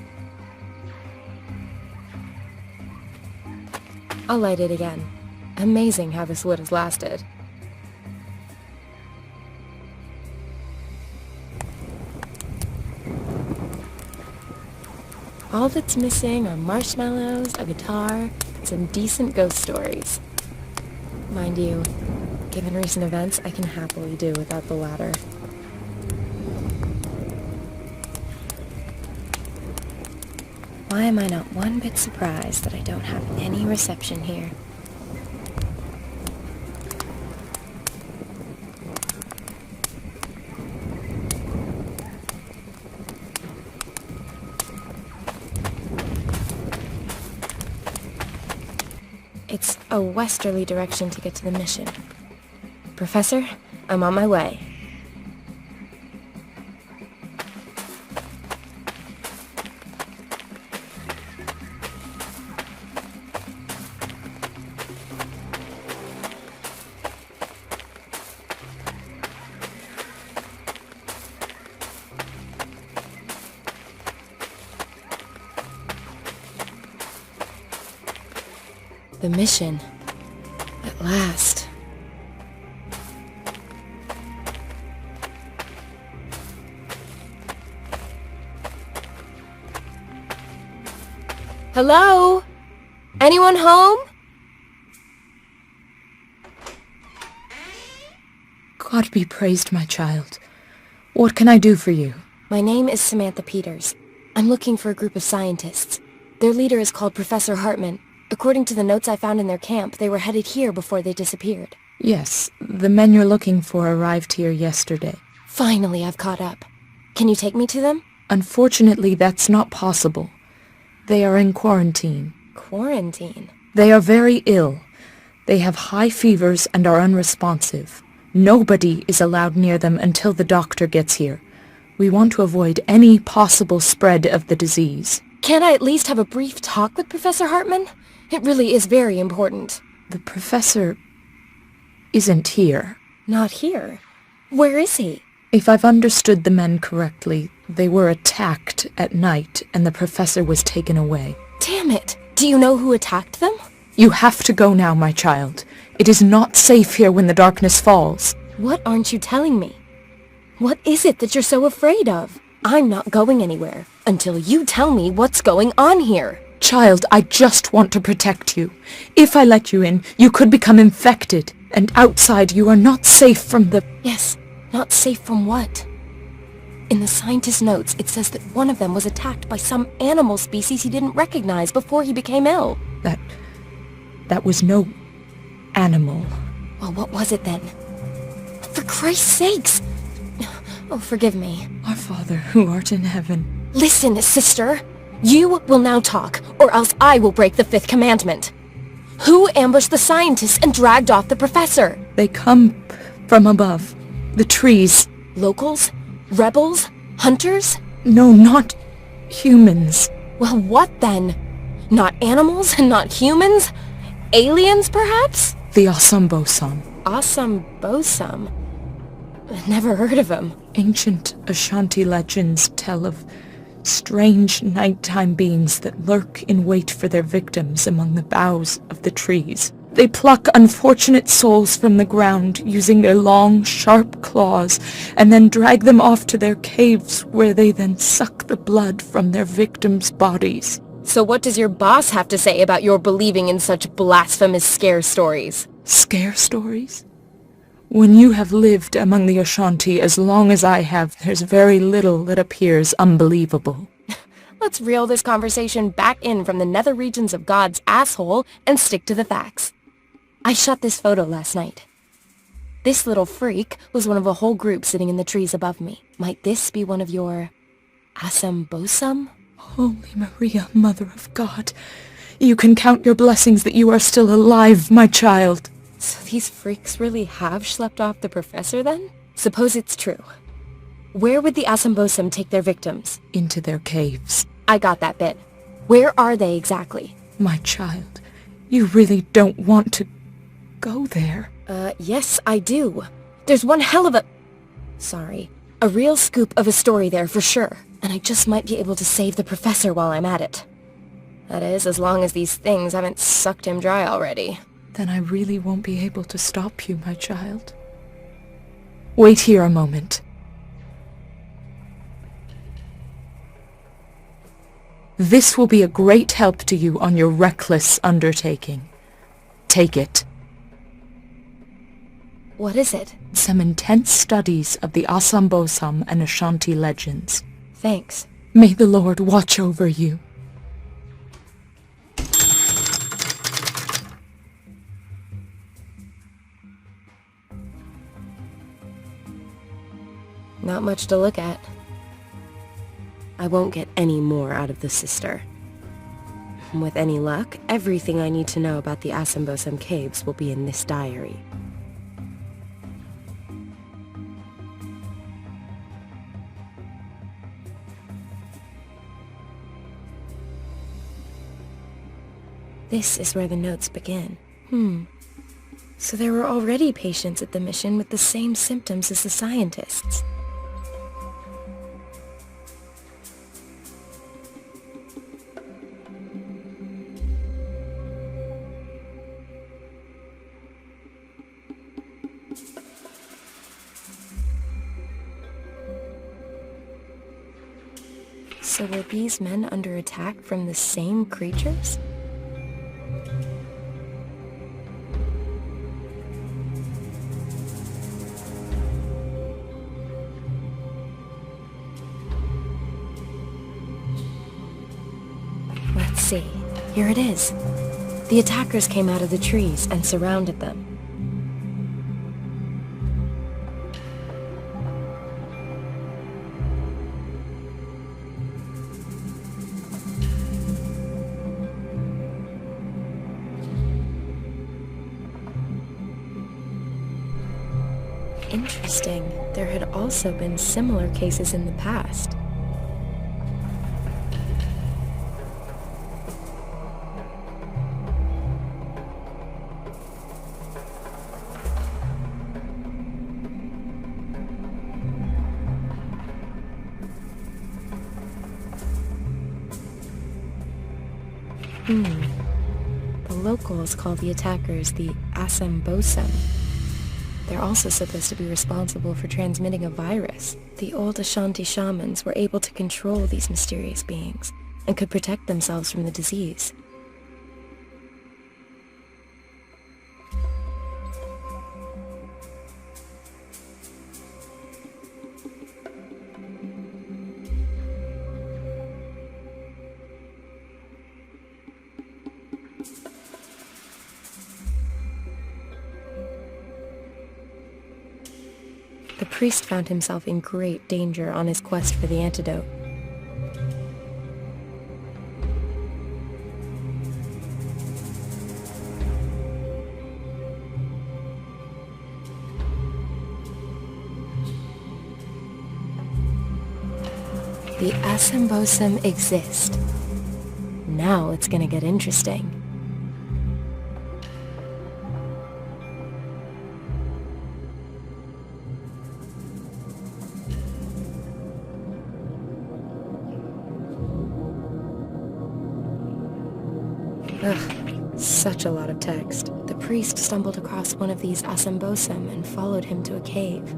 A: I'll light it again. Amazing how this wood has lasted. All that's missing are marshmallows, a guitar, and some decent ghost stories. Mind you, given recent events, I can happily do without the latter. Why am I not one bit surprised that I don't have any reception here? It's a westerly direction to get to the mission. Professor, I'm on my way. The mission. At last. Hello? Anyone home?
D: God be praised, my child. What can I do for you?
A: My name is Samantha Peters. I'm looking for a group of scientists. Their leader is called Professor Hartman. According to the notes I found in their camp, they were headed here before they disappeared.
D: Yes, the men you're looking for arrived here yesterday.
A: Finally, I've caught up. Can you take me to them?
D: Unfortunately, that's not possible. They are in quarantine.
A: Quarantine?
D: They are very ill. They have high fevers and are unresponsive. Nobody is allowed near them until the doctor gets here. We want to avoid any possible spread of the disease.
A: Can't I at least have a brief talk with Professor Hartman? It really is very important.
D: The professor isn't here.
A: Not here? Where is he?
D: If I've understood the men correctly, they were attacked at night and the professor was taken away.
A: Damn it! Do you know who attacked them?
D: You have to go now, my child. It is not safe here when the darkness falls.
A: What aren't you telling me? What is it that you're so afraid of? I'm not going anywhere until you tell me what's going on here.
D: Child, I just want to protect you. If I let you in, you could become infected. And outside, you are not safe from the...
A: Yes, not safe from what? In the scientist's notes, it says that one of them was attacked by some animal species he didn't recognize before he became ill.
D: That was no animal.
A: Well, what was it then? For Christ's sakes! Oh, forgive me.
D: Our Father, who art in heaven.
A: Listen, sister. You will now talk, or else I will break the fifth commandment. Who ambushed the scientists and dragged off the professor?
D: They come from above. The trees.
A: Locals? Rebels? Hunters?
D: No, not humans.
A: Well, what then? Not animals? Not humans? Aliens, perhaps?
D: The Asambosam.
A: Asambosam? Never heard of him.
D: Ancient Ashanti legends tell of Strange nighttime beings that lurk in wait for their victims among the boughs of the trees. They pluck unfortunate souls from the ground using their long, sharp claws, and then drag them off to their caves, where they then suck the blood from their victims' bodies.
A: So what does your boss have to say about your believing in such blasphemous scare stories?
D: Scare stories? When you have lived among the Ashanti as long as I have, there's very little that appears unbelievable.
A: Let's reel this conversation back in from the nether regions of God's asshole and stick to the facts. I shot this photo last night. This little freak was one of a whole group sitting in the trees above me. Might this be one of your Asambosum?
D: Holy Maria, Mother of God, you can count your blessings that you are still alive, my child.
A: So these freaks really have schlepped off the professor then? Suppose it's true. Where would the Asambosum take their victims?
D: Into their caves.
A: I got that bit. Where are they exactly?
D: My child, you really don't want to go there.
A: Yes, I do. There's one hell of a real scoop of a story there for sure. And I just might be able to save the professor while I'm at it. That is, as long as these things haven't sucked him dry already.
D: Then I really won't be able to stop you, my child. Wait here a moment. This will be a great help to you on your reckless undertaking. Take it.
A: What is it?
D: Some intense studies of the Asambosam and Ashanti legends.
A: Thanks.
D: May the Lord watch over you.
A: Not much to look at. I won't get any more out of the sister. With any luck, everything I need to know about the Asambosam caves will be in this diary. This is where the notes begin. So there were already patients at the mission with the same symptoms as the scientists. So were these men under attack from the same creatures? Let's see. Here it is. The attackers came out of the trees and surrounded them. Interesting. There had also been similar cases in the past. The locals call the attackers the Asambosam. They're also supposed to be responsible for transmitting a virus. The old Ashanti shamans were able to control these mysterious beings and could protect themselves from the disease. The priest found himself in great danger on his quest for the antidote. The Asambosam exist. Now it's gonna get interesting. Ugh, such a lot of text. The priest stumbled across one of these asambosum and followed him to a cave.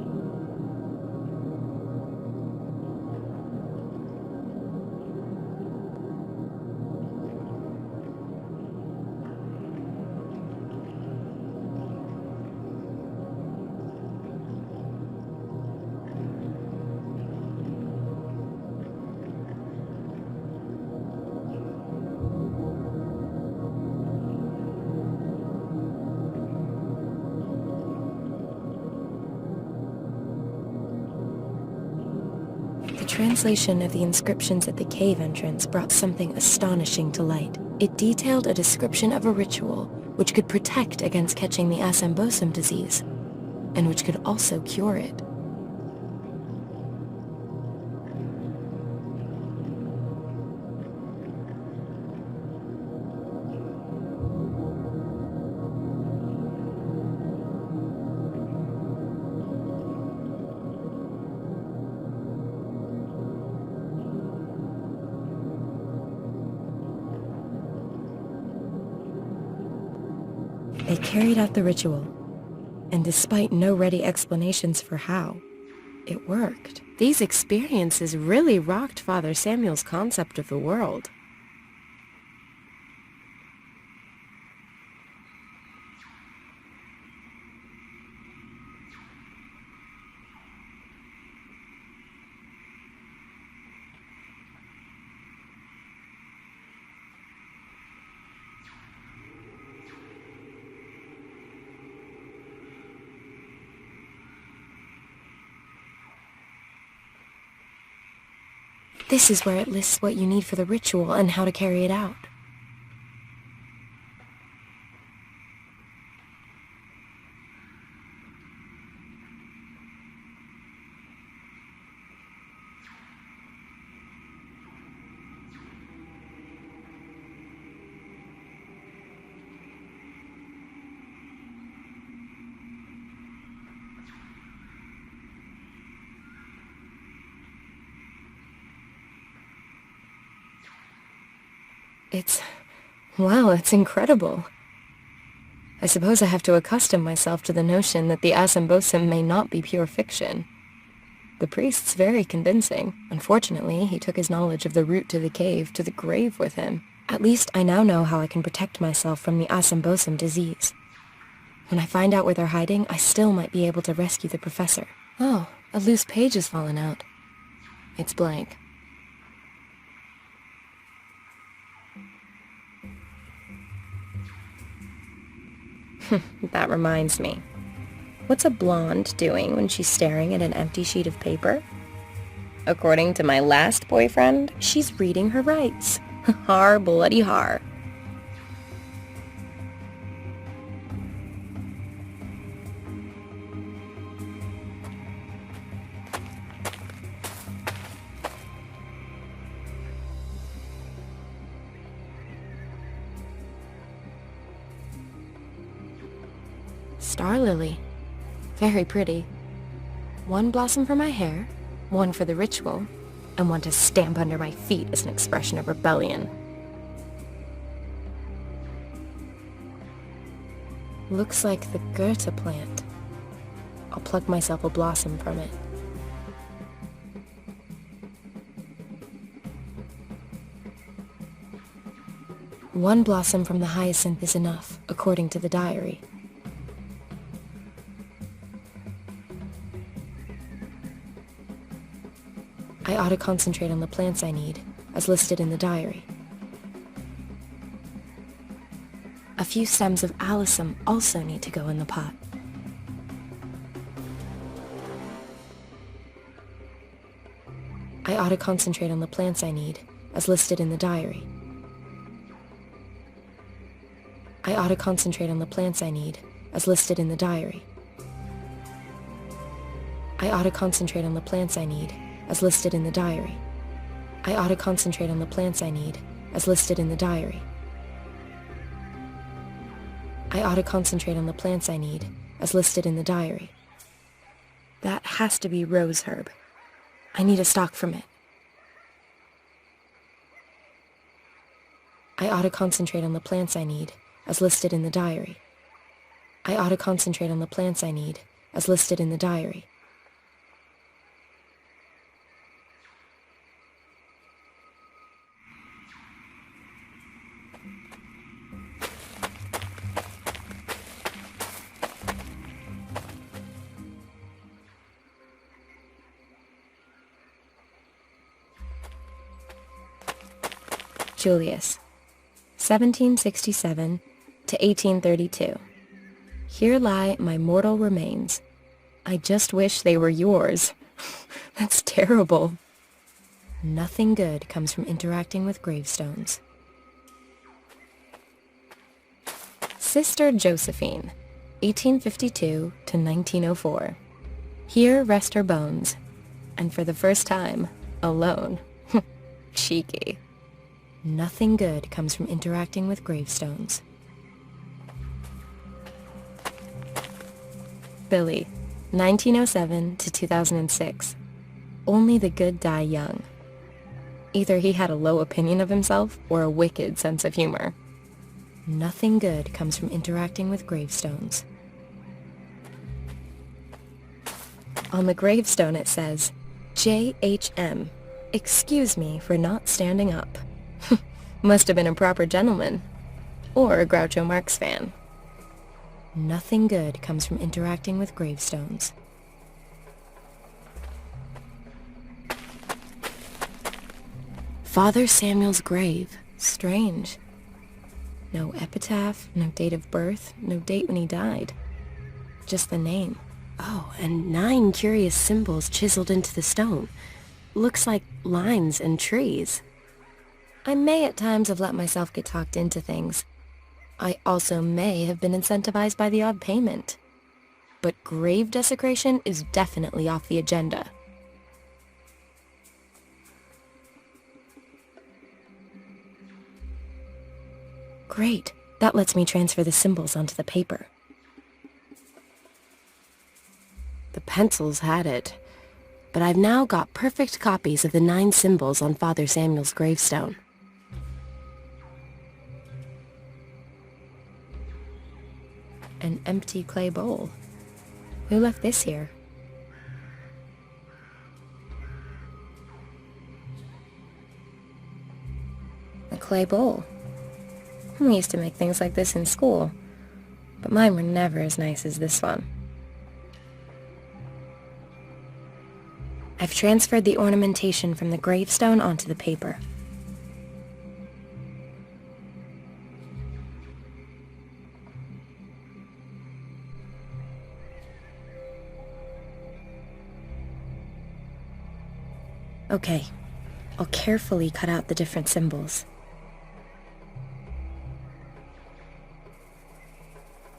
A: The translation of the inscriptions at the cave entrance brought something astonishing to light. It detailed a description of a ritual which could protect against catching the asambosum disease, and which could also cure it. They carried out the ritual, and despite no ready explanations for how, it worked. These experiences really rocked Father Samuel's concept of the world. This is where it lists what you need for the ritual and how to carry it out. It's incredible. I suppose I have to accustom myself to the notion that the asambosum may not be pure fiction. The priest's very convincing. Unfortunately, he took his knowledge of the route to the cave to the grave with him. At least I now know how I can protect myself from the asambosum disease. When I find out where they're hiding, I still might be able to rescue the professor. Oh, a loose page has fallen out. It's blank. That reminds me. What's a blonde doing when she's staring at an empty sheet of paper? According to my last boyfriend, she's reading her rights. Har bloody har. Star lily. Very pretty. One blossom for my hair, one for the ritual, and one to stamp under my feet as an expression of rebellion. Looks like the Goethe plant. I'll pluck myself a blossom from it. One blossom from the hyacinth is enough, according to the diary. I ought to concentrate on the plants I need, as listed in the diary. A few stems of alyssum also need to go in the pot. I ought to concentrate on the plants I need, as listed in the diary. I ought to concentrate on the plants I need, as listed in the diary. I ought to concentrate on the plants I need, as listed in the diary. I ought to concentrate on the plants I need, as listed in the diary. I ought to concentrate on the plants I need, as listed in the diary. That has to be rose herb. I need a stalk from it. I ought to concentrate on the plants I need, as listed in the diary. I ought to concentrate on the plants I need, as listed in the diary. Julius, 1767 to 1832. Here lie my mortal remains. I just wish they were yours. That's terrible. Nothing good comes from interacting with gravestones. Sister Josephine, 1852 to 1904. Here rest her bones, and for the first time, alone. Cheeky. Nothing good comes from interacting with gravestones. Billy, 1907 to 2006. Only the good die young. Either he had a low opinion of himself or a wicked sense of humor. Nothing good comes from interacting with gravestones. On the gravestone it says, J.H.M. Excuse me for not standing up. Must have been a proper gentleman. Or a Groucho Marx fan. Nothing good comes from interacting with gravestones. Father Samuel's grave. Strange. No epitaph, no date of birth, no date when he died. Just the name. Oh, and 9 curious symbols chiseled into the stone. Looks like lines and trees. I may at times have let myself get talked into things. I also may have been incentivized by the odd payment. But grave desecration is definitely off the agenda. Great. That lets me transfer the symbols onto the paper. The pencils had it, but I've now got perfect copies of the 9 symbols on Father Samuel's gravestone. An empty clay bowl. Who left this here? A clay bowl. We used to make things like this in school, but mine were never as nice as this one. I've transferred the ornamentation from the gravestone onto the paper. Okay, I'll carefully cut out the different symbols.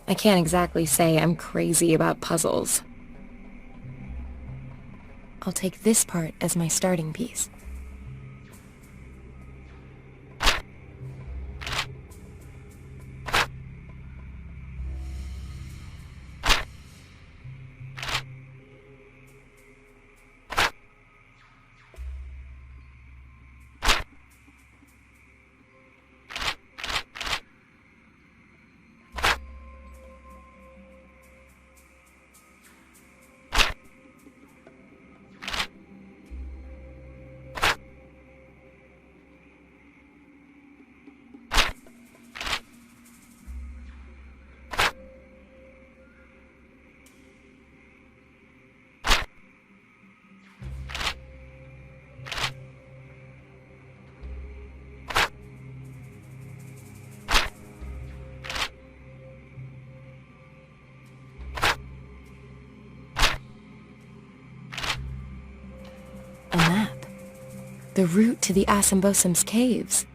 A: I can't exactly say I'm crazy about puzzles. I'll take this part as my starting piece. A map. The route to the Assambosum's caves.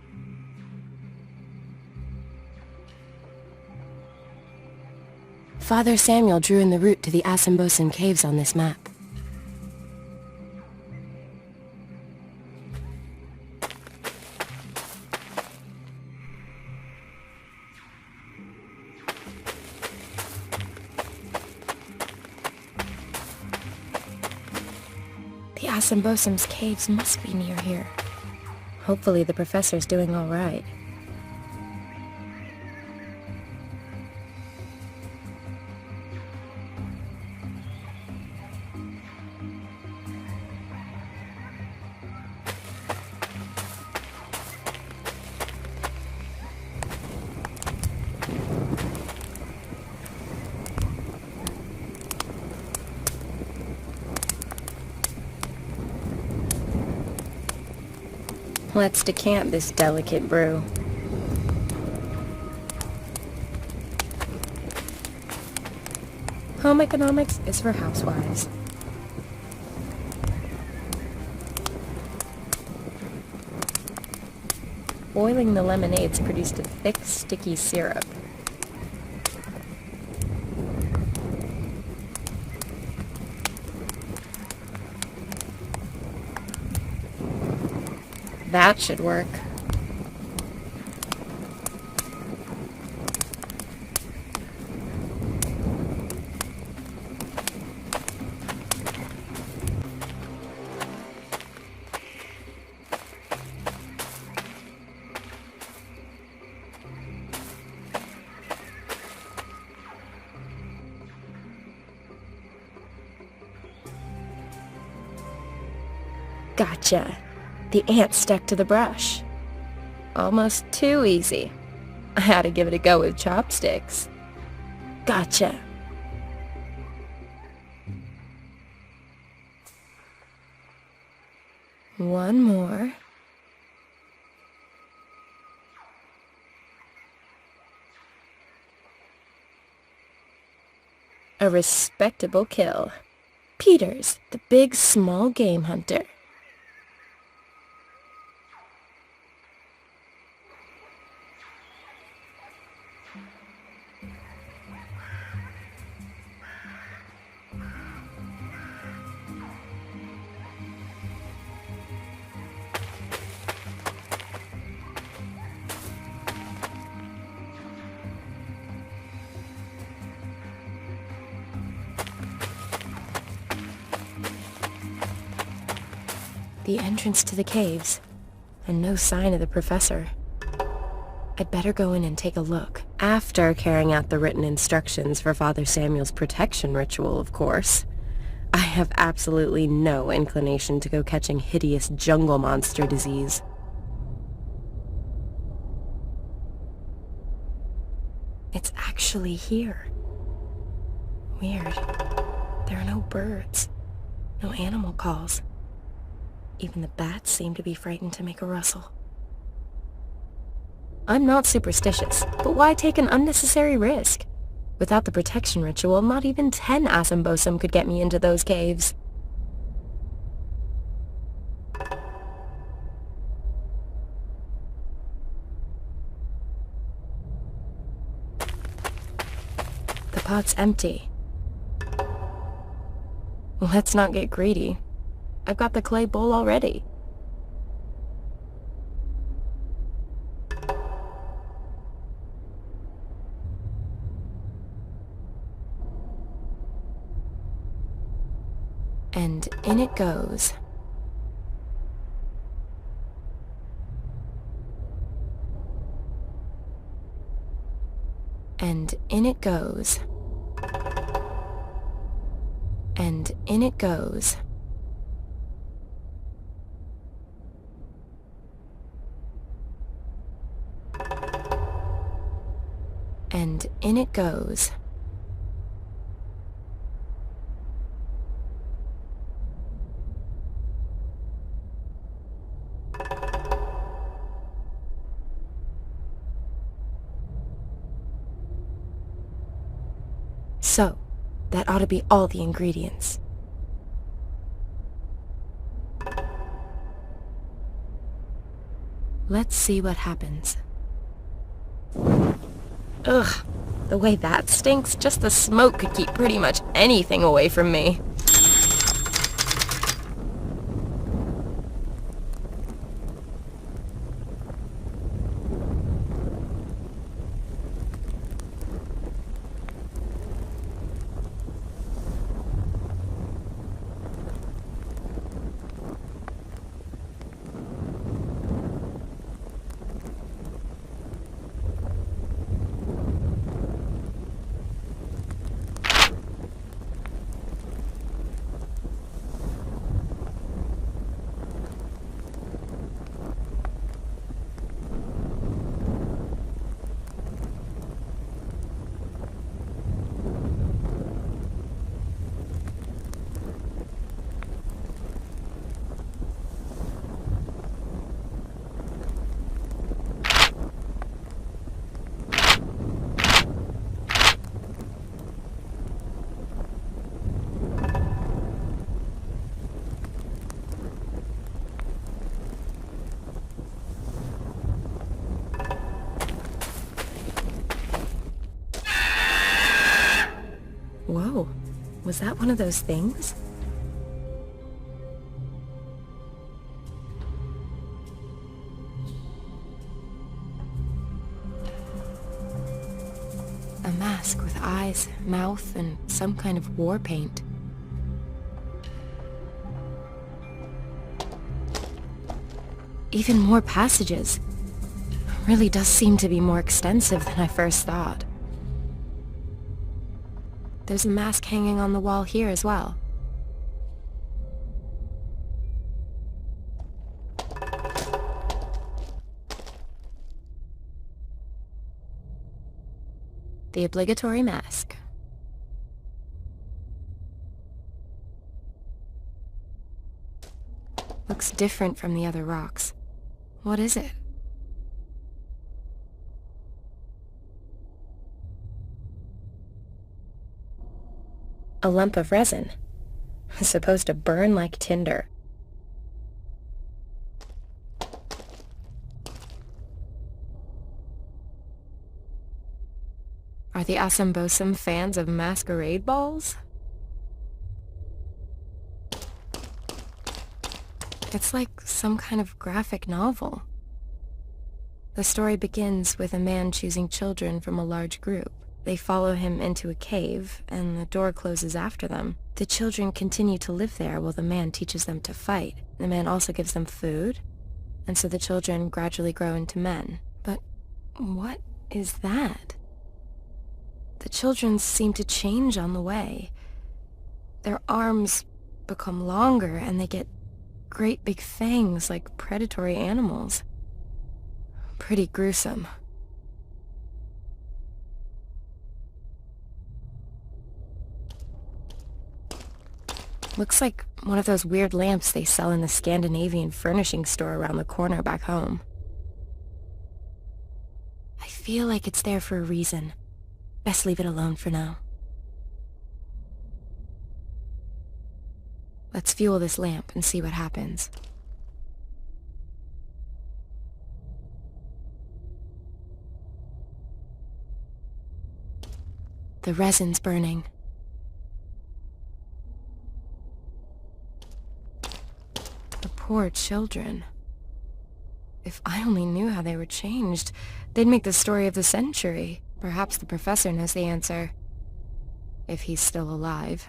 A: Father Samuel drew in the route to the Assambosum caves on this map. The Assambosum's caves must be near here. Hopefully the professor's doing all right. Let's decant this delicate brew. Home economics is for housewives. Boiling the lemonades produced a thick, sticky syrup. That should work. Gotcha. The ant stuck to the brush. Almost too easy. I had to give it a go with chopsticks. Gotcha. One more. A respectable kill. Peters, the big small game hunter. The entrance to the caves, and no sign of the professor. I'd better go in and take a look, after carrying out the written instructions for Father Samuel's protection ritual, of course. I have absolutely no inclination to go catching hideous jungle monster disease. It's actually here. Weird. There are no birds, no animal calls. Even the bats seem to be frightened to make a rustle. I'm not superstitious, but why take an unnecessary risk? Without the protection ritual, not even 10 Asymbosum could get me into those caves. The pot's empty. Let's not get greedy. I've got the clay bowl already. And in it goes. And in it goes. And in it goes. And in it goes. So, that ought to be all the ingredients. Let's see what happens. Ugh, the way that stinks, just the smoke could keep pretty much anything away from me. Whoa, was that one of those things? A mask with eyes, mouth, and some kind of war paint. Even more passages. Really does seem to be more extensive than I first thought. There's a mask hanging on the wall here as well. The obligatory mask. Looks different from the other rocks. What is it? A lump of resin. Supposed to burn like tinder. Are the Asambosum fans of masquerade balls? It's like some kind of graphic novel. The story begins with a man choosing children from a large group. They follow him into a cave, and the door closes after them. The children continue to live there while the man teaches them to fight. The man also gives them food, and so the children gradually grow into men. But what is that? The children seem to change on the way. Their arms become longer, and they get great big fangs like predatory animals. Pretty gruesome. Looks like one of those weird lamps they sell in the Scandinavian furnishing store around the corner back home. I feel like it's there for a reason. Best leave it alone for now. Let's fuel this lamp and see what happens. The resin's burning. The poor children. If I only knew how they were changed, they'd make the story of the century. Perhaps the professor knows the answer. If he's still alive.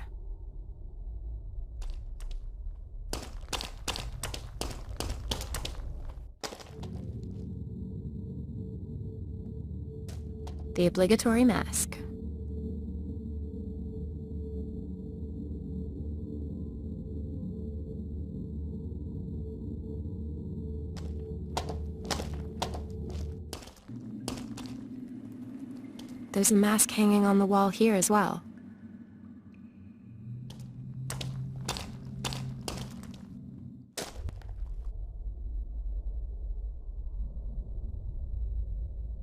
A: The obligatory mask. There's a mask hanging on the wall here as well.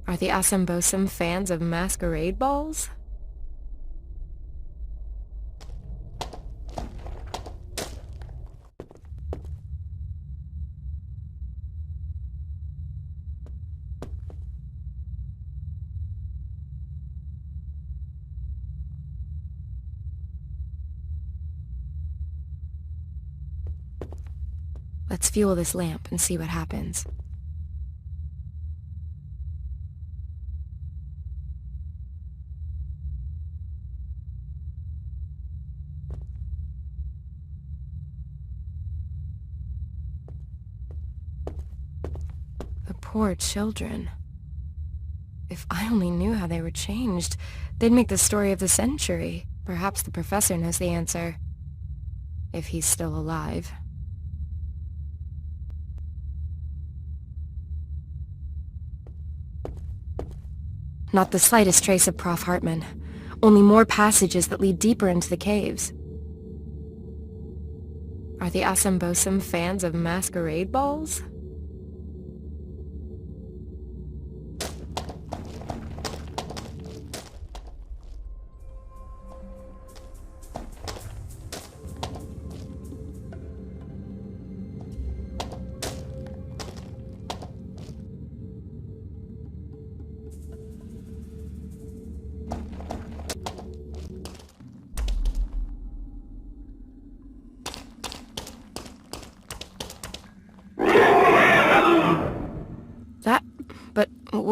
A: Are the Asambosum fans of masquerade balls? Let's fuel this lamp and see what happens. The poor children. If I only knew how they were changed, they'd make the story of the century. Perhaps the professor knows the answer. If he's still alive. Not the slightest trace of Prof. Hartman. Only more passages that lead deeper into the caves. Are the Asambosum fans of masquerade balls?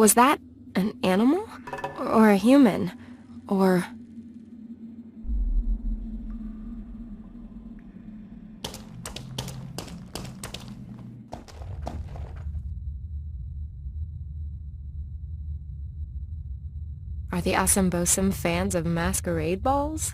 A: Was that an animal? Or a human? Or... Are the Asambosum fans of masquerade balls?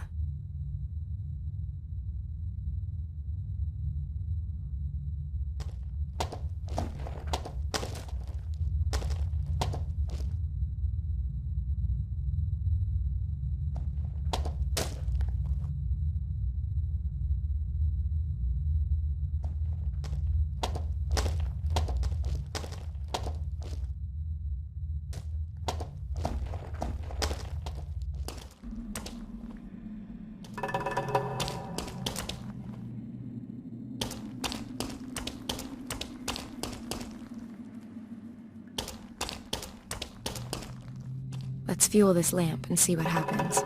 A: Let's fuel this lamp and see what happens.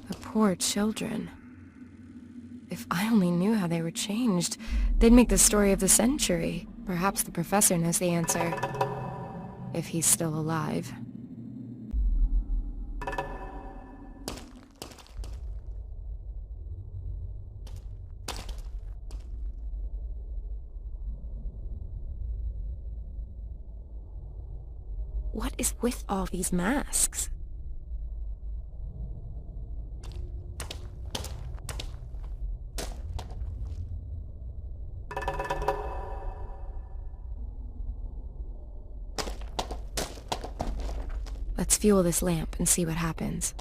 A: The poor children. If I only knew how they were changed, they'd make the story of the century. Perhaps the professor knows the answer. If he's still alive. What is with all these masks? Let's fuel this lamp and see what happens.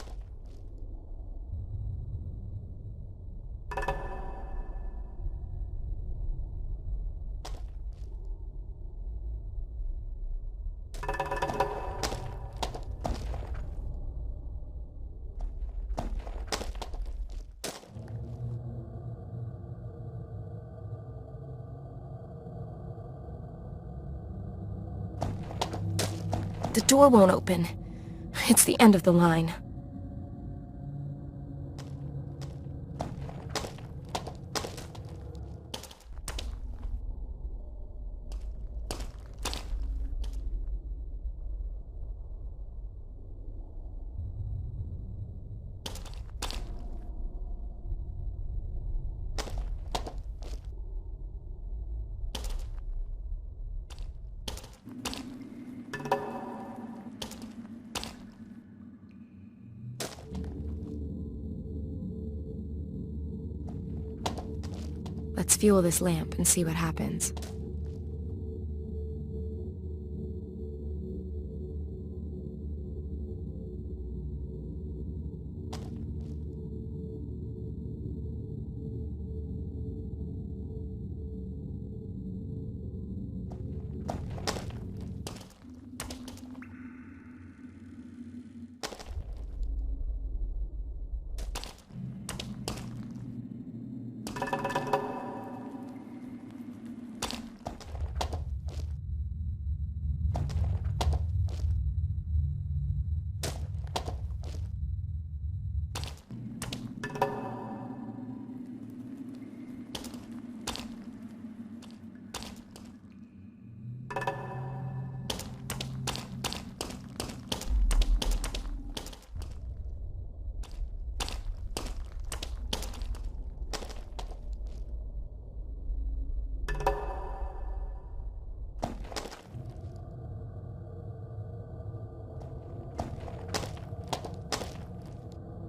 A: The door won't open. It's the end of the line. Let's fuel this lamp and see what happens.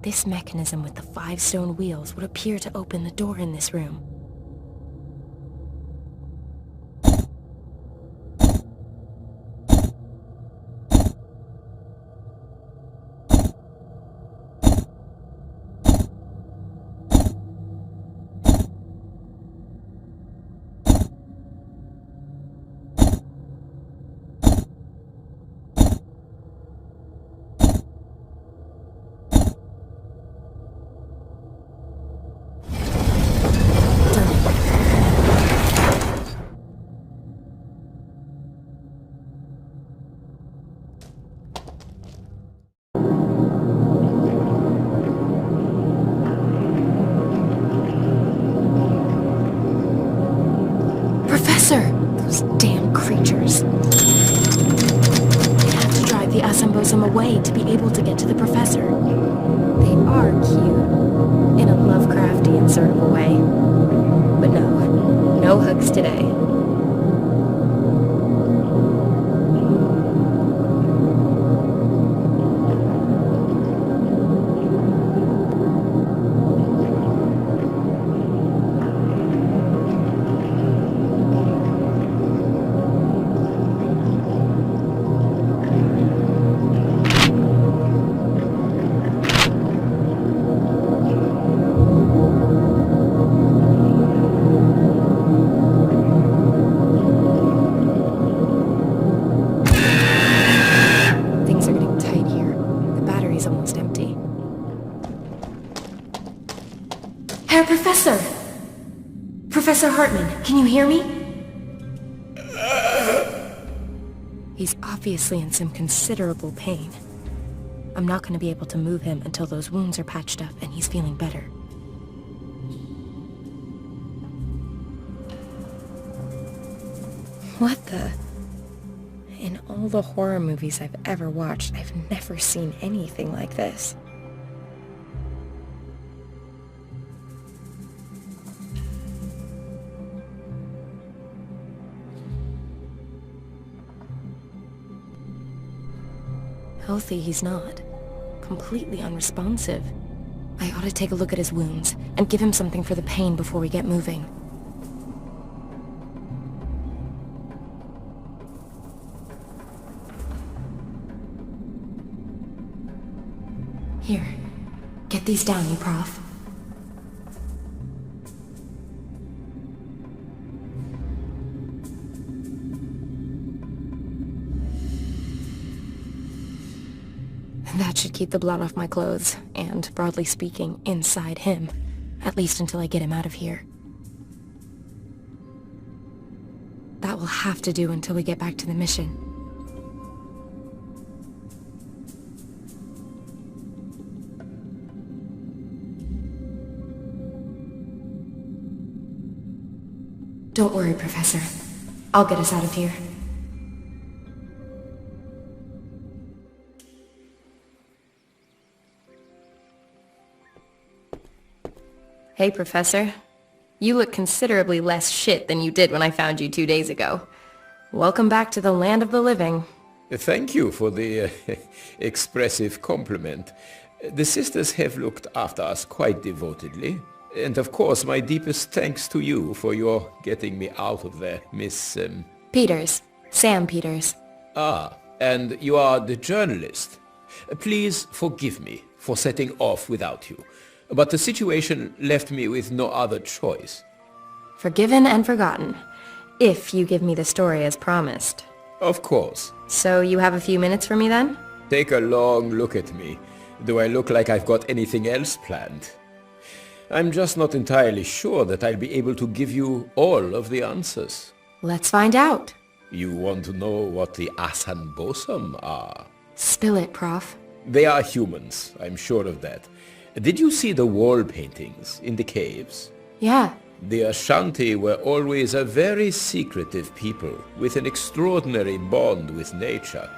A: This mechanism with the 5 stone wheels would appear to open the door in this room. Professor! Those damn creatures. I have to drive the Asambosum away to be able to get to the Professor. They are cute, in a Lovecraftian sort of a way. But no hugs today.
C: Herr Professor! Professor Hartman, can you hear me?
A: He's obviously in some considerable pain. I'm not going to be able to move him until those wounds are patched up and he's feeling better. What the... In all the horror movies I've ever watched, I've never seen anything like this. Healthy he's not. Completely unresponsive. I ought to take a look at his wounds and give him something for the pain before we get moving. Here, get these down, you prof. That should keep the blood off my clothes, and, broadly speaking, inside him. At least until I get him out of here. That will have to do until we get back to the mission. Don't worry, Professor. I'll get us out of here. Hey, Professor. You look considerably less shit than you did when I found you 2 days ago. Welcome back to the land of the living.
E: Thank you for the expressive compliment. The sisters have looked after us quite devotedly. And of course, my deepest thanks to you for your getting me out of there, Miss...
A: Peters. Sam Peters.
E: Ah, and you are the journalist. Please forgive me for setting off without you. But the situation left me with no other choice.
A: Forgiven and forgotten. If you give me the story as promised.
E: Of course.
A: So you have a few minutes for me then?
E: Take a long look at me. Do I look like I've got anything else planned? I'm just not entirely sure that I'll be able to give you all of the answers.
A: Let's find out.
E: You want to know what the Asambosum are?
A: Spill it, Prof.
E: They are humans, I'm sure of that. Did you see the wall paintings in the caves?
A: Yeah.
E: The Ashanti were always a very secretive people with an extraordinary bond with nature.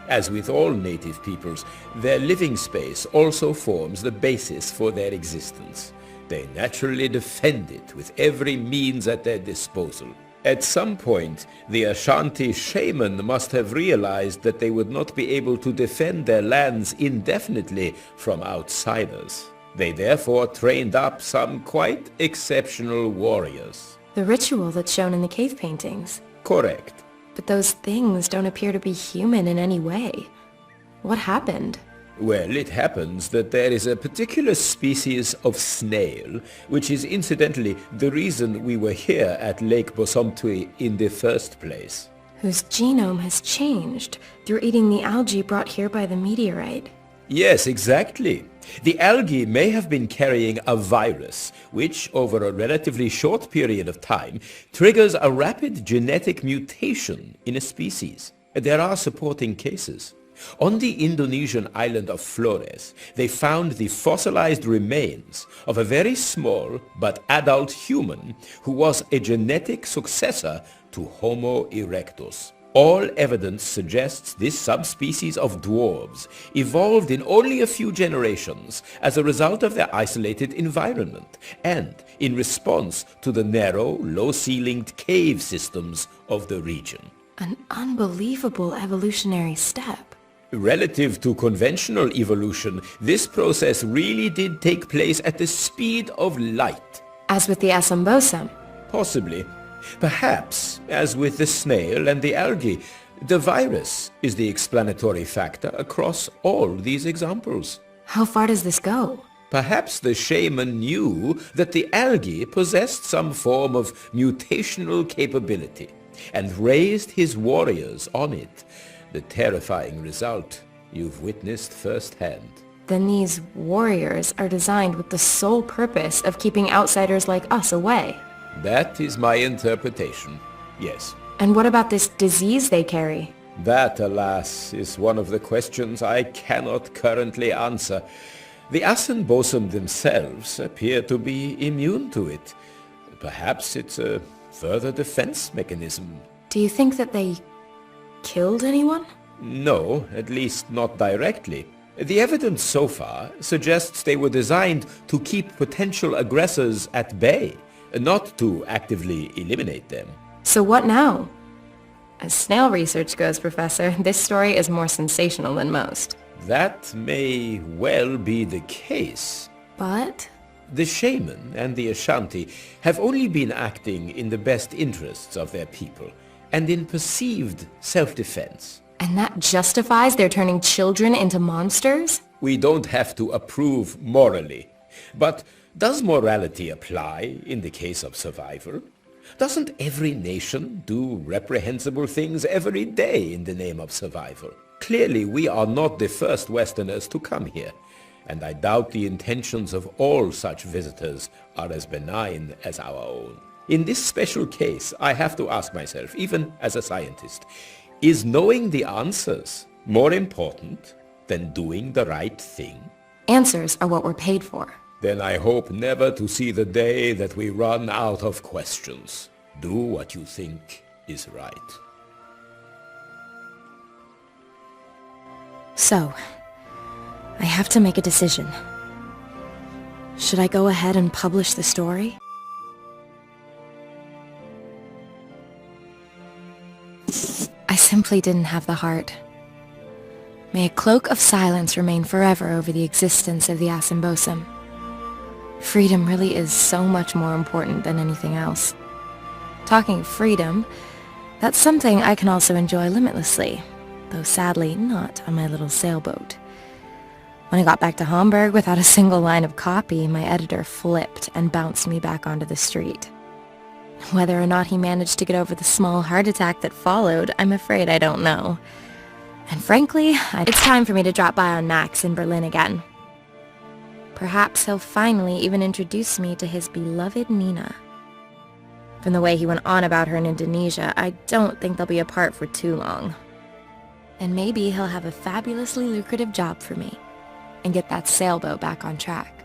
E: As with all native peoples, their living space also forms the basis for their existence. They naturally defend it with every means at their disposal. At some point, the Ashanti shaman must have realized that they would not be able to defend their lands indefinitely from outsiders. They therefore trained up some quite exceptional warriors.
A: The ritual that's shown in the cave paintings.
E: Correct.
A: But those things don't appear to be human in any way. What happened?
E: Well, it happens that there is a particular species of snail, which is incidentally the reason we were here at Lake Bosomtwi in the first place.
A: Whose genome has changed through eating the algae brought here by the meteorite.
E: Yes, exactly. The algae may have been carrying a virus, which, over a relatively short period of time, triggers a rapid genetic mutation in a species. There are supporting cases. On the Indonesian island of Flores, they found the fossilized remains of a very small but adult human who was a genetic successor to Homo erectus. All evidence suggests this subspecies of dwarves evolved in only a few generations as a result of their isolated environment and in response to the narrow, low-ceilinged cave systems of the region.
A: An unbelievable evolutionary step.
E: Relative to conventional evolution, this process really did take place at the speed of light.
A: As with the Asambosam.
E: Possibly. Perhaps, as with the snail and the algae, the virus is the explanatory factor across all these examples.
A: How far does this go?
E: Perhaps the shaman knew that the algae possessed some form of mutational capability and raised his warriors on it. The terrifying result you've witnessed firsthand.
A: Then these warriors are designed with the sole purpose of keeping outsiders like us away.
E: That is my interpretation, yes.
A: And what about this disease they carry?
E: That, alas, is one of the questions I cannot currently answer. The Asambosam themselves appear to be immune to it. Perhaps it's a further defense mechanism.
A: Do you think that they killed anyone?
E: No, at least not directly. The evidence so far suggests they were designed to keep potential aggressors at bay, not to actively eliminate them.
A: So what now? As snail research goes, Professor, this story is more sensational than most.
E: That may well be the case.
A: But?
E: The shaman and the Ashanti have only been acting in the best interests of their people and in perceived self-defense.
A: And that justifies their turning children into monsters?
E: We don't have to approve morally. But does morality apply in the case of survival? Doesn't every nation do reprehensible things every day in the name of survival? Clearly, we are not the first Westerners to come here, and I doubt the intentions of all such visitors are as benign as our own. In this special case, I have to ask myself, even as a scientist, is knowing the answers more important than doing the right thing?
A: Answers are what we're paid for.
E: Then I hope never to see the day that we run out of questions. Do what you think is right.
A: So, I have to make a decision. Should I go ahead and publish the story? I simply didn't have the heart. May a cloak of silence remain forever over the existence of the Asambosam. Freedom really is so much more important than anything else. Talking of freedom, that's something I can also enjoy limitlessly, though sadly not on my little sailboat. When I got back to Hamburg without a single line of copy, my editor flipped and bounced me back onto the street. Whether or not he managed to get over the small heart attack that followed, I'm afraid I don't know. And frankly, it's time for me to drop by on Max in Berlin again. Perhaps he'll finally even introduce me to his beloved Nina. From the way he went on about her in Indonesia, I don't think they'll be apart for too long. And maybe he'll have a fabulously lucrative job for me and get that sailboat back on track.